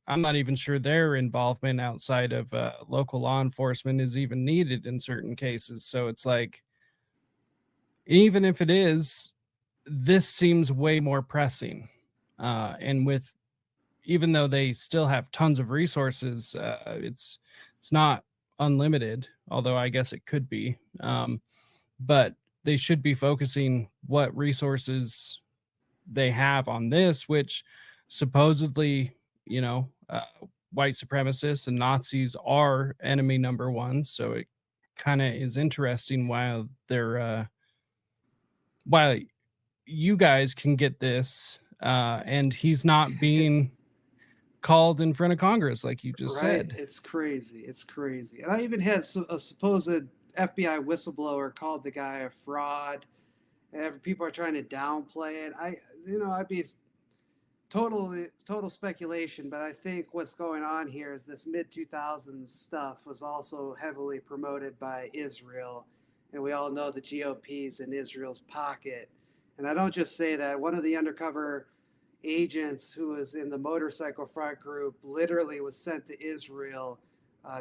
S1: I'm not even sure their involvement outside of local law enforcement is even needed in certain cases. So it's like, even if it is, this seems way more pressing. And with, even though they still have tons of resources, it's not unlimited, although I guess it could be. But they should be focusing what resources they have on this, which supposedly, you know, white supremacists and Nazis are enemy number one. So it kind of is interesting while they're while you guys can get this and he's not being called in front of Congress like you just
S2: Right?
S1: said.
S2: It's crazy. It's crazy. And I even had a supposed FBI whistleblower called the guy a fraud, and people are trying to downplay it. I'd be total speculation, but I think what's going on here is this mid 2000s stuff was also heavily promoted by Israel, and we all know the GOP's in Israel's pocket. And I don't just say that. One of the undercover agents who was in the motorcycle front group literally was sent to Israel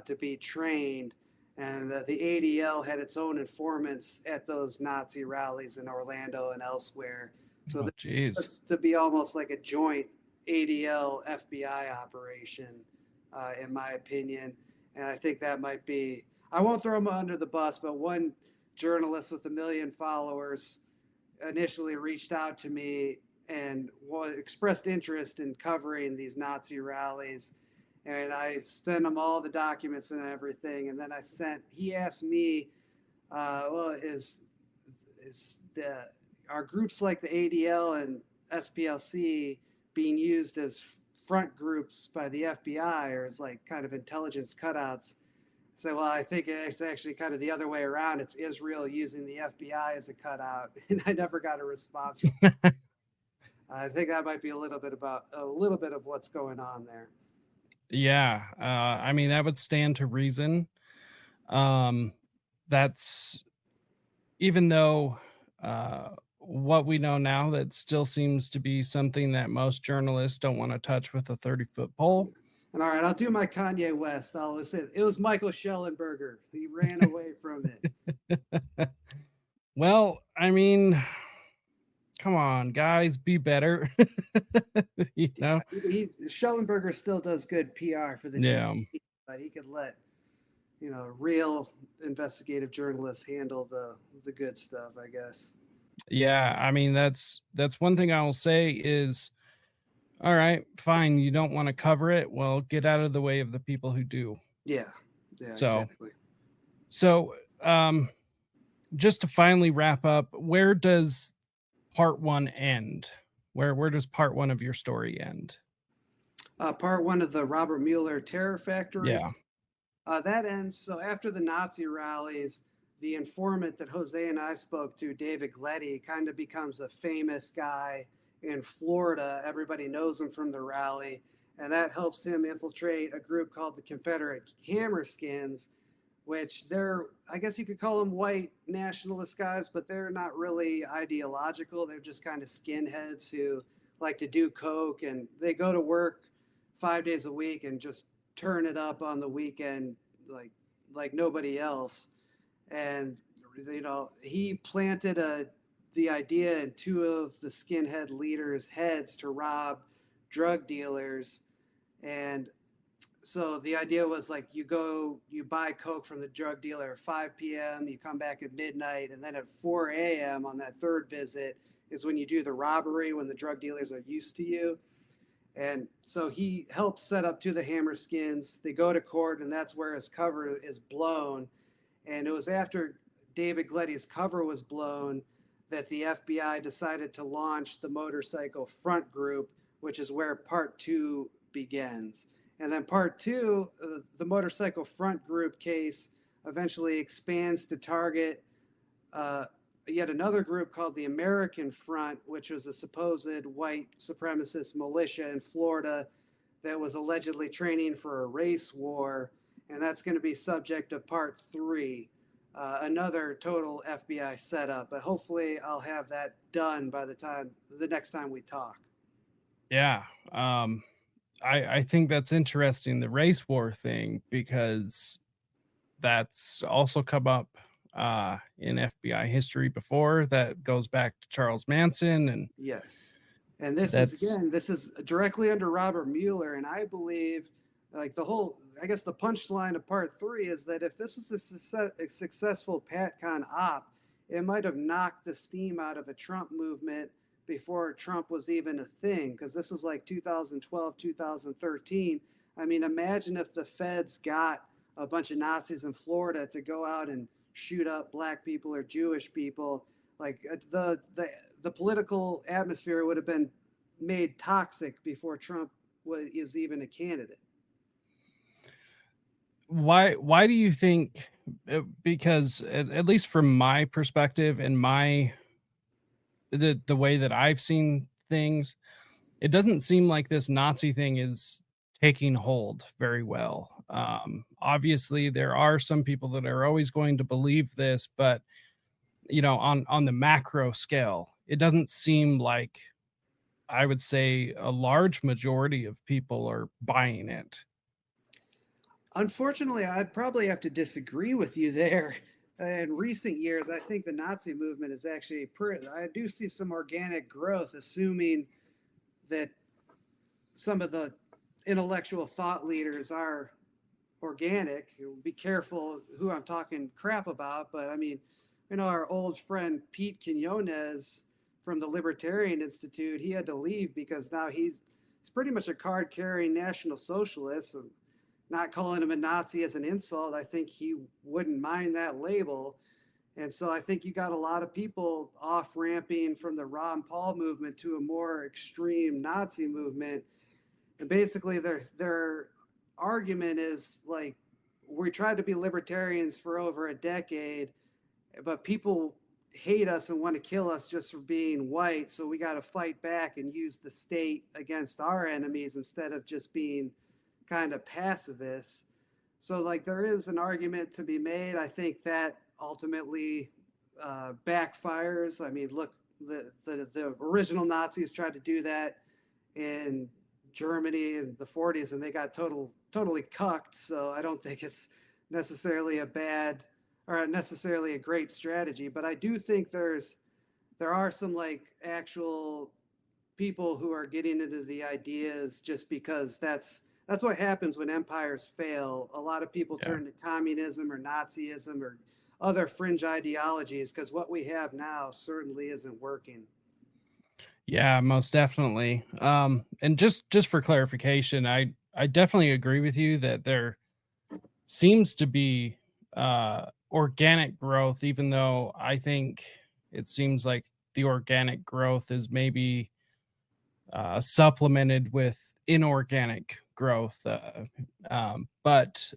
S2: to be trained. And the ADL had its own informants at those Nazi rallies in Orlando and elsewhere. So
S1: Oh, geez.
S2: it's to be almost like a joint ADL FBI operation, in my opinion. And I think that might be, I won't throw him under the bus, but one journalist with 1 million followers initially reached out to me and expressed interest in covering these Nazi rallies. And I sent him all the documents and everything. And then he asked me, well, is are groups like the ADL and SPLC being used as front groups by the FBI, or as like kind of intelligence cutouts? So, well, I think it's actually kind of the other way around. It's Israel using the FBI as a cutout, and I never got a response from them. I think that might be a little bit of what's going on there.
S1: Yeah, I mean, that would stand to reason. That's even though what we know now, that still seems to be something that most journalists don't want to touch with a 30-foot pole.
S2: And all right, I'll do my Kanye West. I'll say it was Michael Schellenberger. He ran away from it.
S1: Well, I mean, come on, guys, be better. You know,
S2: Schellenberger still does good PR for the GOP, but he could let real investigative journalists handle the good stuff, I guess.
S1: Yeah, I mean, that's one thing I will say is, all right, fine, you don't want to cover it. Well, get out of the way of the people who do.
S2: Yeah,
S1: exactly.
S2: exactly.
S1: So, just to finally wrap up, where does part one end? Where does part one of your story end?
S2: Part one of the Robert Mueller terror factories.
S1: Yeah.
S2: That ends. So after the Nazi rallies, the informant that Jose and I spoke to, David Gletty, kind of becomes a famous guy in Florida. Everybody knows him from the rally, and that helps him infiltrate a group called the Confederate Hammerskins, which I guess you could call them white nationalist guys, but they're not really ideological. They're just kind of skinheads who like to do coke, and they go to work 5 days a week and just turn it up on the weekend like nobody else. And he planted the idea in two of the skinhead leaders' heads to rob drug dealers. And so the idea was like, you buy coke from the drug dealer at 5 p.m., you come back at midnight, and then at 4 a.m. on that third visit is when you do the robbery, when the drug dealers are used to you. And so he helps set up to the Hammerskins. They go to court, and that's where his cover is blown. And it was after David Gletty's cover was blown that the FBI decided to launch the motorcycle front group, which is where part two begins. And then part two, the motorcycle front group case eventually expands to target yet another group called the American Front, which was a supposed white supremacist militia in Florida that was allegedly training for a race war. And that's going to be subject of part three, another total FBI setup. But hopefully I'll have that done by the next time we talk.
S1: Yeah. I think that's interesting, the race war thing, because that's also come up in FBI history before. That goes back to Charles Manson. And
S2: yes. And this is directly under Robert Mueller. And I believe I guess the punchline of part three is that if this was a successful PATCON op, it might have knocked the steam out of a Trump movement before Trump was even a thing, because this was like 2012, 2013. I mean, imagine if the feds got a bunch of Nazis in Florida to go out and shoot up black people or Jewish people. Like the political atmosphere would have been made toxic before Trump is even a candidate.
S1: Why do you think? Because at least from my perspective and the way that I've seen things, it doesn't seem like this Nazi thing is taking hold very well. Obviously, there are some people that are always going to believe this, but on the macro scale, it doesn't seem like, I would say, a large majority of people are buying it.
S2: Unfortunately, I'd probably have to disagree with you there. In recent years, I think the Nazi movement is actually I do see some organic growth, assuming that some of the intellectual thought leaders are organic. Be careful who I'm talking crap about, but I mean, our old friend Pete Quinones from the Libertarian Institute, he had to leave because now he's pretty much a card carrying National Socialist. And not calling him a Nazi as an insult, I think he wouldn't mind that label. And so I think you got a lot of people off ramping from the Ron Paul movement to a more extreme Nazi movement. And basically their argument is like, we tried to be libertarians for over a decade, but people hate us and want to kill us just for being white. So we got to fight back and use the state against our enemies instead of just being kind of pacifists. So like there is an argument to be made. I think that ultimately backfires. I mean, look, the original Nazis tried to do that in Germany in the 40s, and they got totally cucked. So I don't think it's necessarily a bad or necessarily a great strategy. But I do think there are some like actual people who are getting into the ideas just because that's what happens when empires fail. A lot of people turn to communism or Nazism or other fringe ideologies because what we have now certainly isn't working.
S1: Yeah, most definitely. And just for clarification, I definitely agree with you that there seems to be organic growth, even though I think it seems like the organic growth is maybe supplemented with inorganic growth. But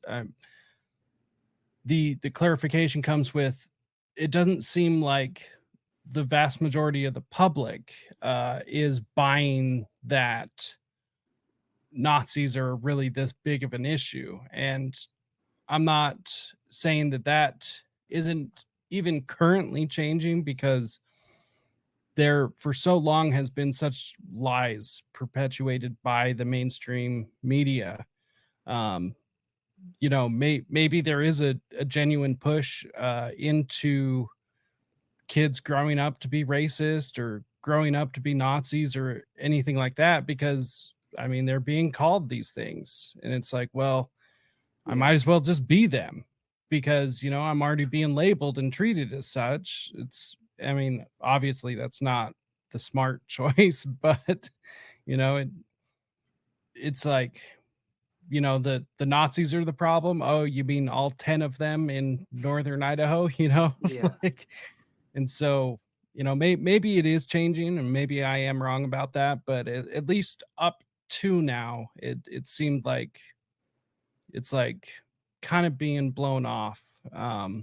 S1: the clarification comes with, it doesn't seem like the vast majority of the public is buying that Nazis are really this big of an issue. And I'm not saying that isn't even currently changing, because there for so long has been such lies perpetuated by the mainstream media. Maybe there is a genuine push into kids growing up to be racist or growing up to be Nazis or anything like that, because I mean, they're being called these things. And it's like, well, I might as well just be them, because, I'm already being labeled and treated as such. I mean, obviously that's not the smart choice, but, it's like, the Nazis are the problem. Oh, you mean all 10 of them in northern Idaho,
S2: Yeah.
S1: And so, maybe it is changing, and maybe I am wrong about that, but at least up to now, it seemed like it's like kind of being blown off.
S2: Well,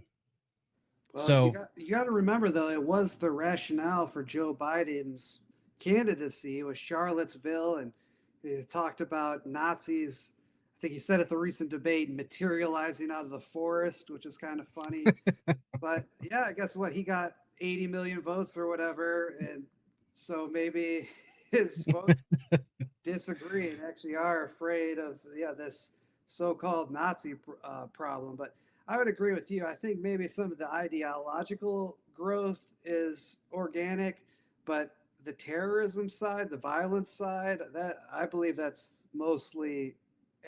S1: So
S2: you got to remember though, it was the rationale for Joe Biden's candidacy was Charlottesville, and he talked about Nazis. I think he said at the recent debate, materializing out of the forest, which is kind of funny. But yeah, I guess what, he got 80 million votes or whatever, and so maybe his votes disagree and actually are afraid of this so-called Nazi problem. But I would agree with you. I think maybe some of the ideological growth is organic, but the terrorism side, the violence side, that I believe that's mostly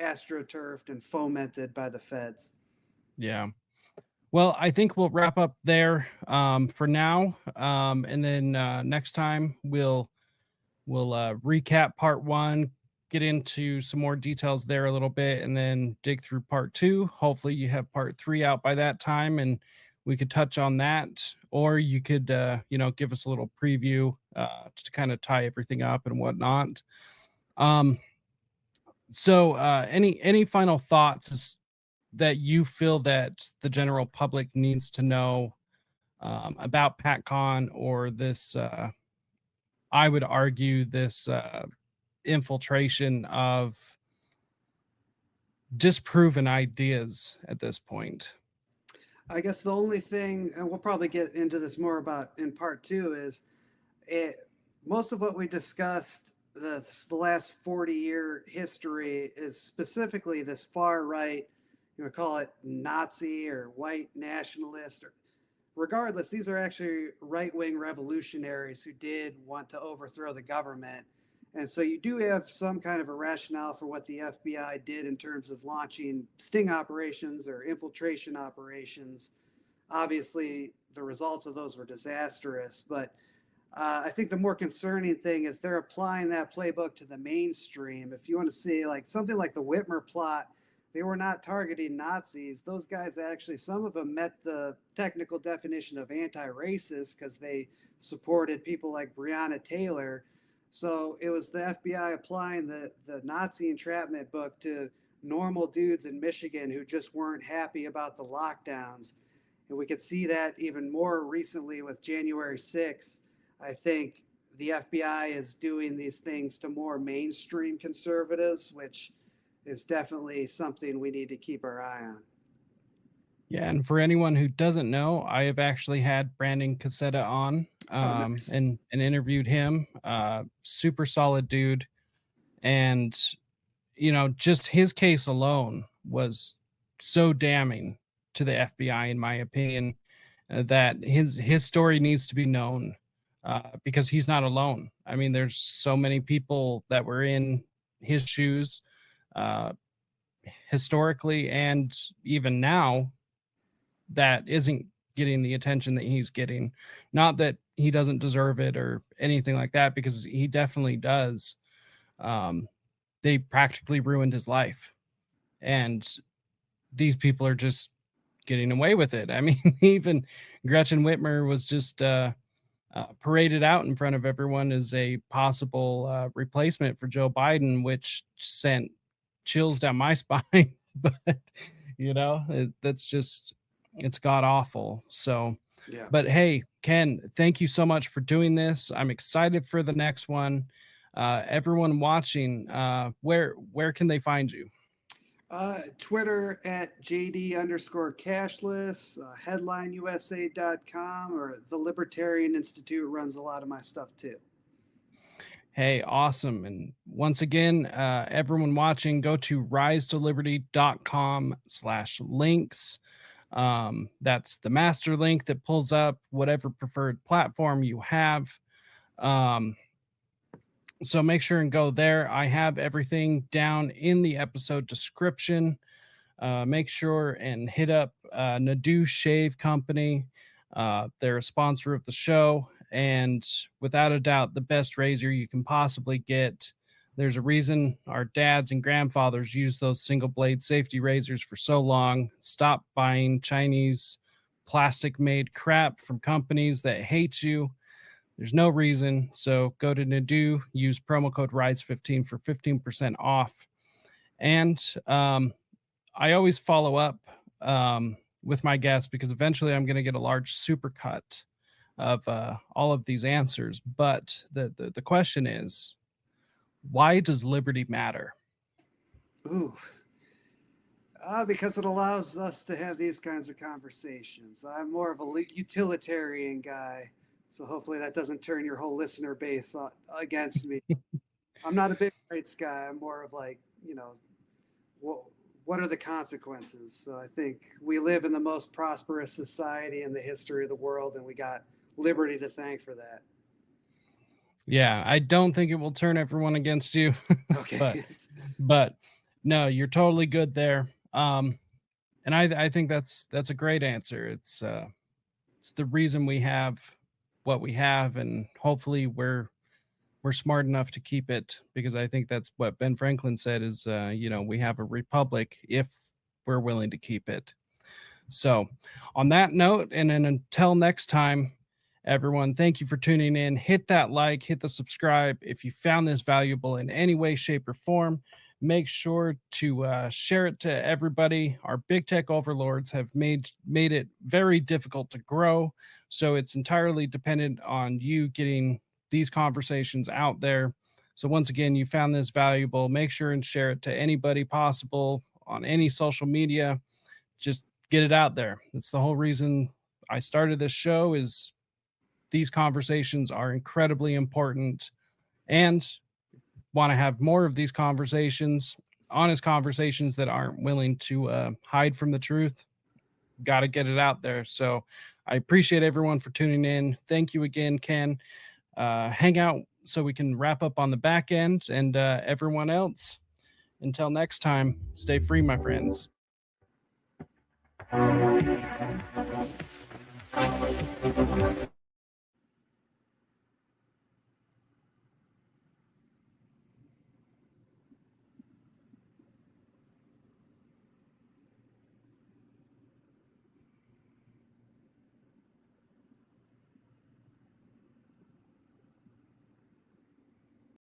S2: astroturfed and fomented by the feds.
S1: yeah. Well, I think we'll wrap up there for now, and then next time we'll recap part 1, get into some more details there a little bit, and then dig through part 2. Hopefully you have part 3 out by that time, and we could touch on that, or you could give us a little preview to kind of tie everything up and whatnot. So any final thoughts that you feel that the general public needs to know about PATCON, or this I would argue this infiltration of disproven ideas at this point?
S2: I guess the only thing, and we'll probably get into this more about in part 2, is most of what we discussed, the last 40-year history, is specifically this far right, call it Nazi or white nationalist, or regardless, these are actually right-wing revolutionaries who did want to overthrow the government. And so you do have some kind of a rationale for what the FBI did in terms of launching sting operations or infiltration operations. Obviously, the results of those were disastrous, but I think the more concerning thing is they're applying that playbook to the mainstream. If you want to see like something like the Whitmer plot, they were not targeting Nazis. Those guys actually, some of them met the technical definition of anti-racist because they supported people like Breonna Taylor. So it was the FBI applying the Nazi entrapment book to normal dudes in Michigan who just weren't happy about the lockdowns. And we could see that even more recently with January 6th. I think the FBI is doing these things to more mainstream conservatives, which is definitely something we need to keep our eye on.
S1: Yeah, and for anyone who doesn't know, I have actually had Brandon Cassetta on
S2: Nice.
S1: and interviewed him. Super solid dude. And, just his case alone was so damning to the FBI, in my opinion, that his story needs to be known because he's not alone. I mean, there's so many people that were in his shoes historically and even now that isn't getting the attention that he's getting. Not that he doesn't deserve it or anything like that, because he definitely does. They practically ruined his life. And these people are just getting away with it. I mean, even Gretchen Whitmer was just paraded out in front of everyone as a possible replacement for Joe Biden, which sent chills down my spine. But, that's just, it's god awful. So,
S2: Yeah.
S1: but hey, Ken, thank you so much for doing this. I'm excited for the next one. Everyone watching, where can they find you?
S2: Twitter at JD_cashless, headlineusa.com, or the Libertarian Institute runs a lot of my stuff too.
S1: Hey, awesome. And once again, everyone watching, go to risetoliberty.com/links. That's the master link that pulls up whatever preferred platform you have. So make sure and go there. I have everything down in the episode description. Make sure and hit up Nadu Shave Company. They're a sponsor of the show, and without a doubt, the best razor you can possibly get. There's a reason our dads and grandfathers used those single blade safety razors for so long. Stop buying Chinese plastic made crap from companies that hate you. There's no reason. So go to Nadu, use promo code RISE15 for 15% off. And I always follow up with my guests because eventually I'm going to get a large supercut of all of these answers. But the question is, why does liberty matter?
S2: Ooh. Because it allows us to have these kinds of conversations. I'm more of a utilitarian guy, so hopefully that doesn't turn your whole listener base against me. I'm not a big rights guy. I'm more of like, what are the consequences? So I think we live in the most prosperous society in the history of the world, and we got liberty to thank for that.
S1: Yeah, I don't think it will turn everyone against you.
S2: Okay.
S1: but no, you're totally good there. And I think that's a great answer. It's the reason we have what we have, and hopefully we're smart enough to keep it, because I think that's what Ben Franklin said is, we have a republic if we're willing to keep it. So on that note, and then until next time, everyone, thank you for tuning in. Hit that like, hit the subscribe. If you found this valuable in any way, shape, or form, make sure to share it to everybody. Our big tech overlords have made it very difficult to grow. So it's entirely dependent on you getting these conversations out there. So once again, you found this valuable, make sure and share it to anybody possible on any social media. Just get it out there. That's the whole reason I started this show, is these conversations are incredibly important, and want to have more of these conversations, honest conversations that aren't willing to hide from the truth. Got to get it out there. So I appreciate everyone for tuning in. Thank you again, Ken. Hang out so we can wrap up on the back end, and everyone else, until next time, stay free, my friends.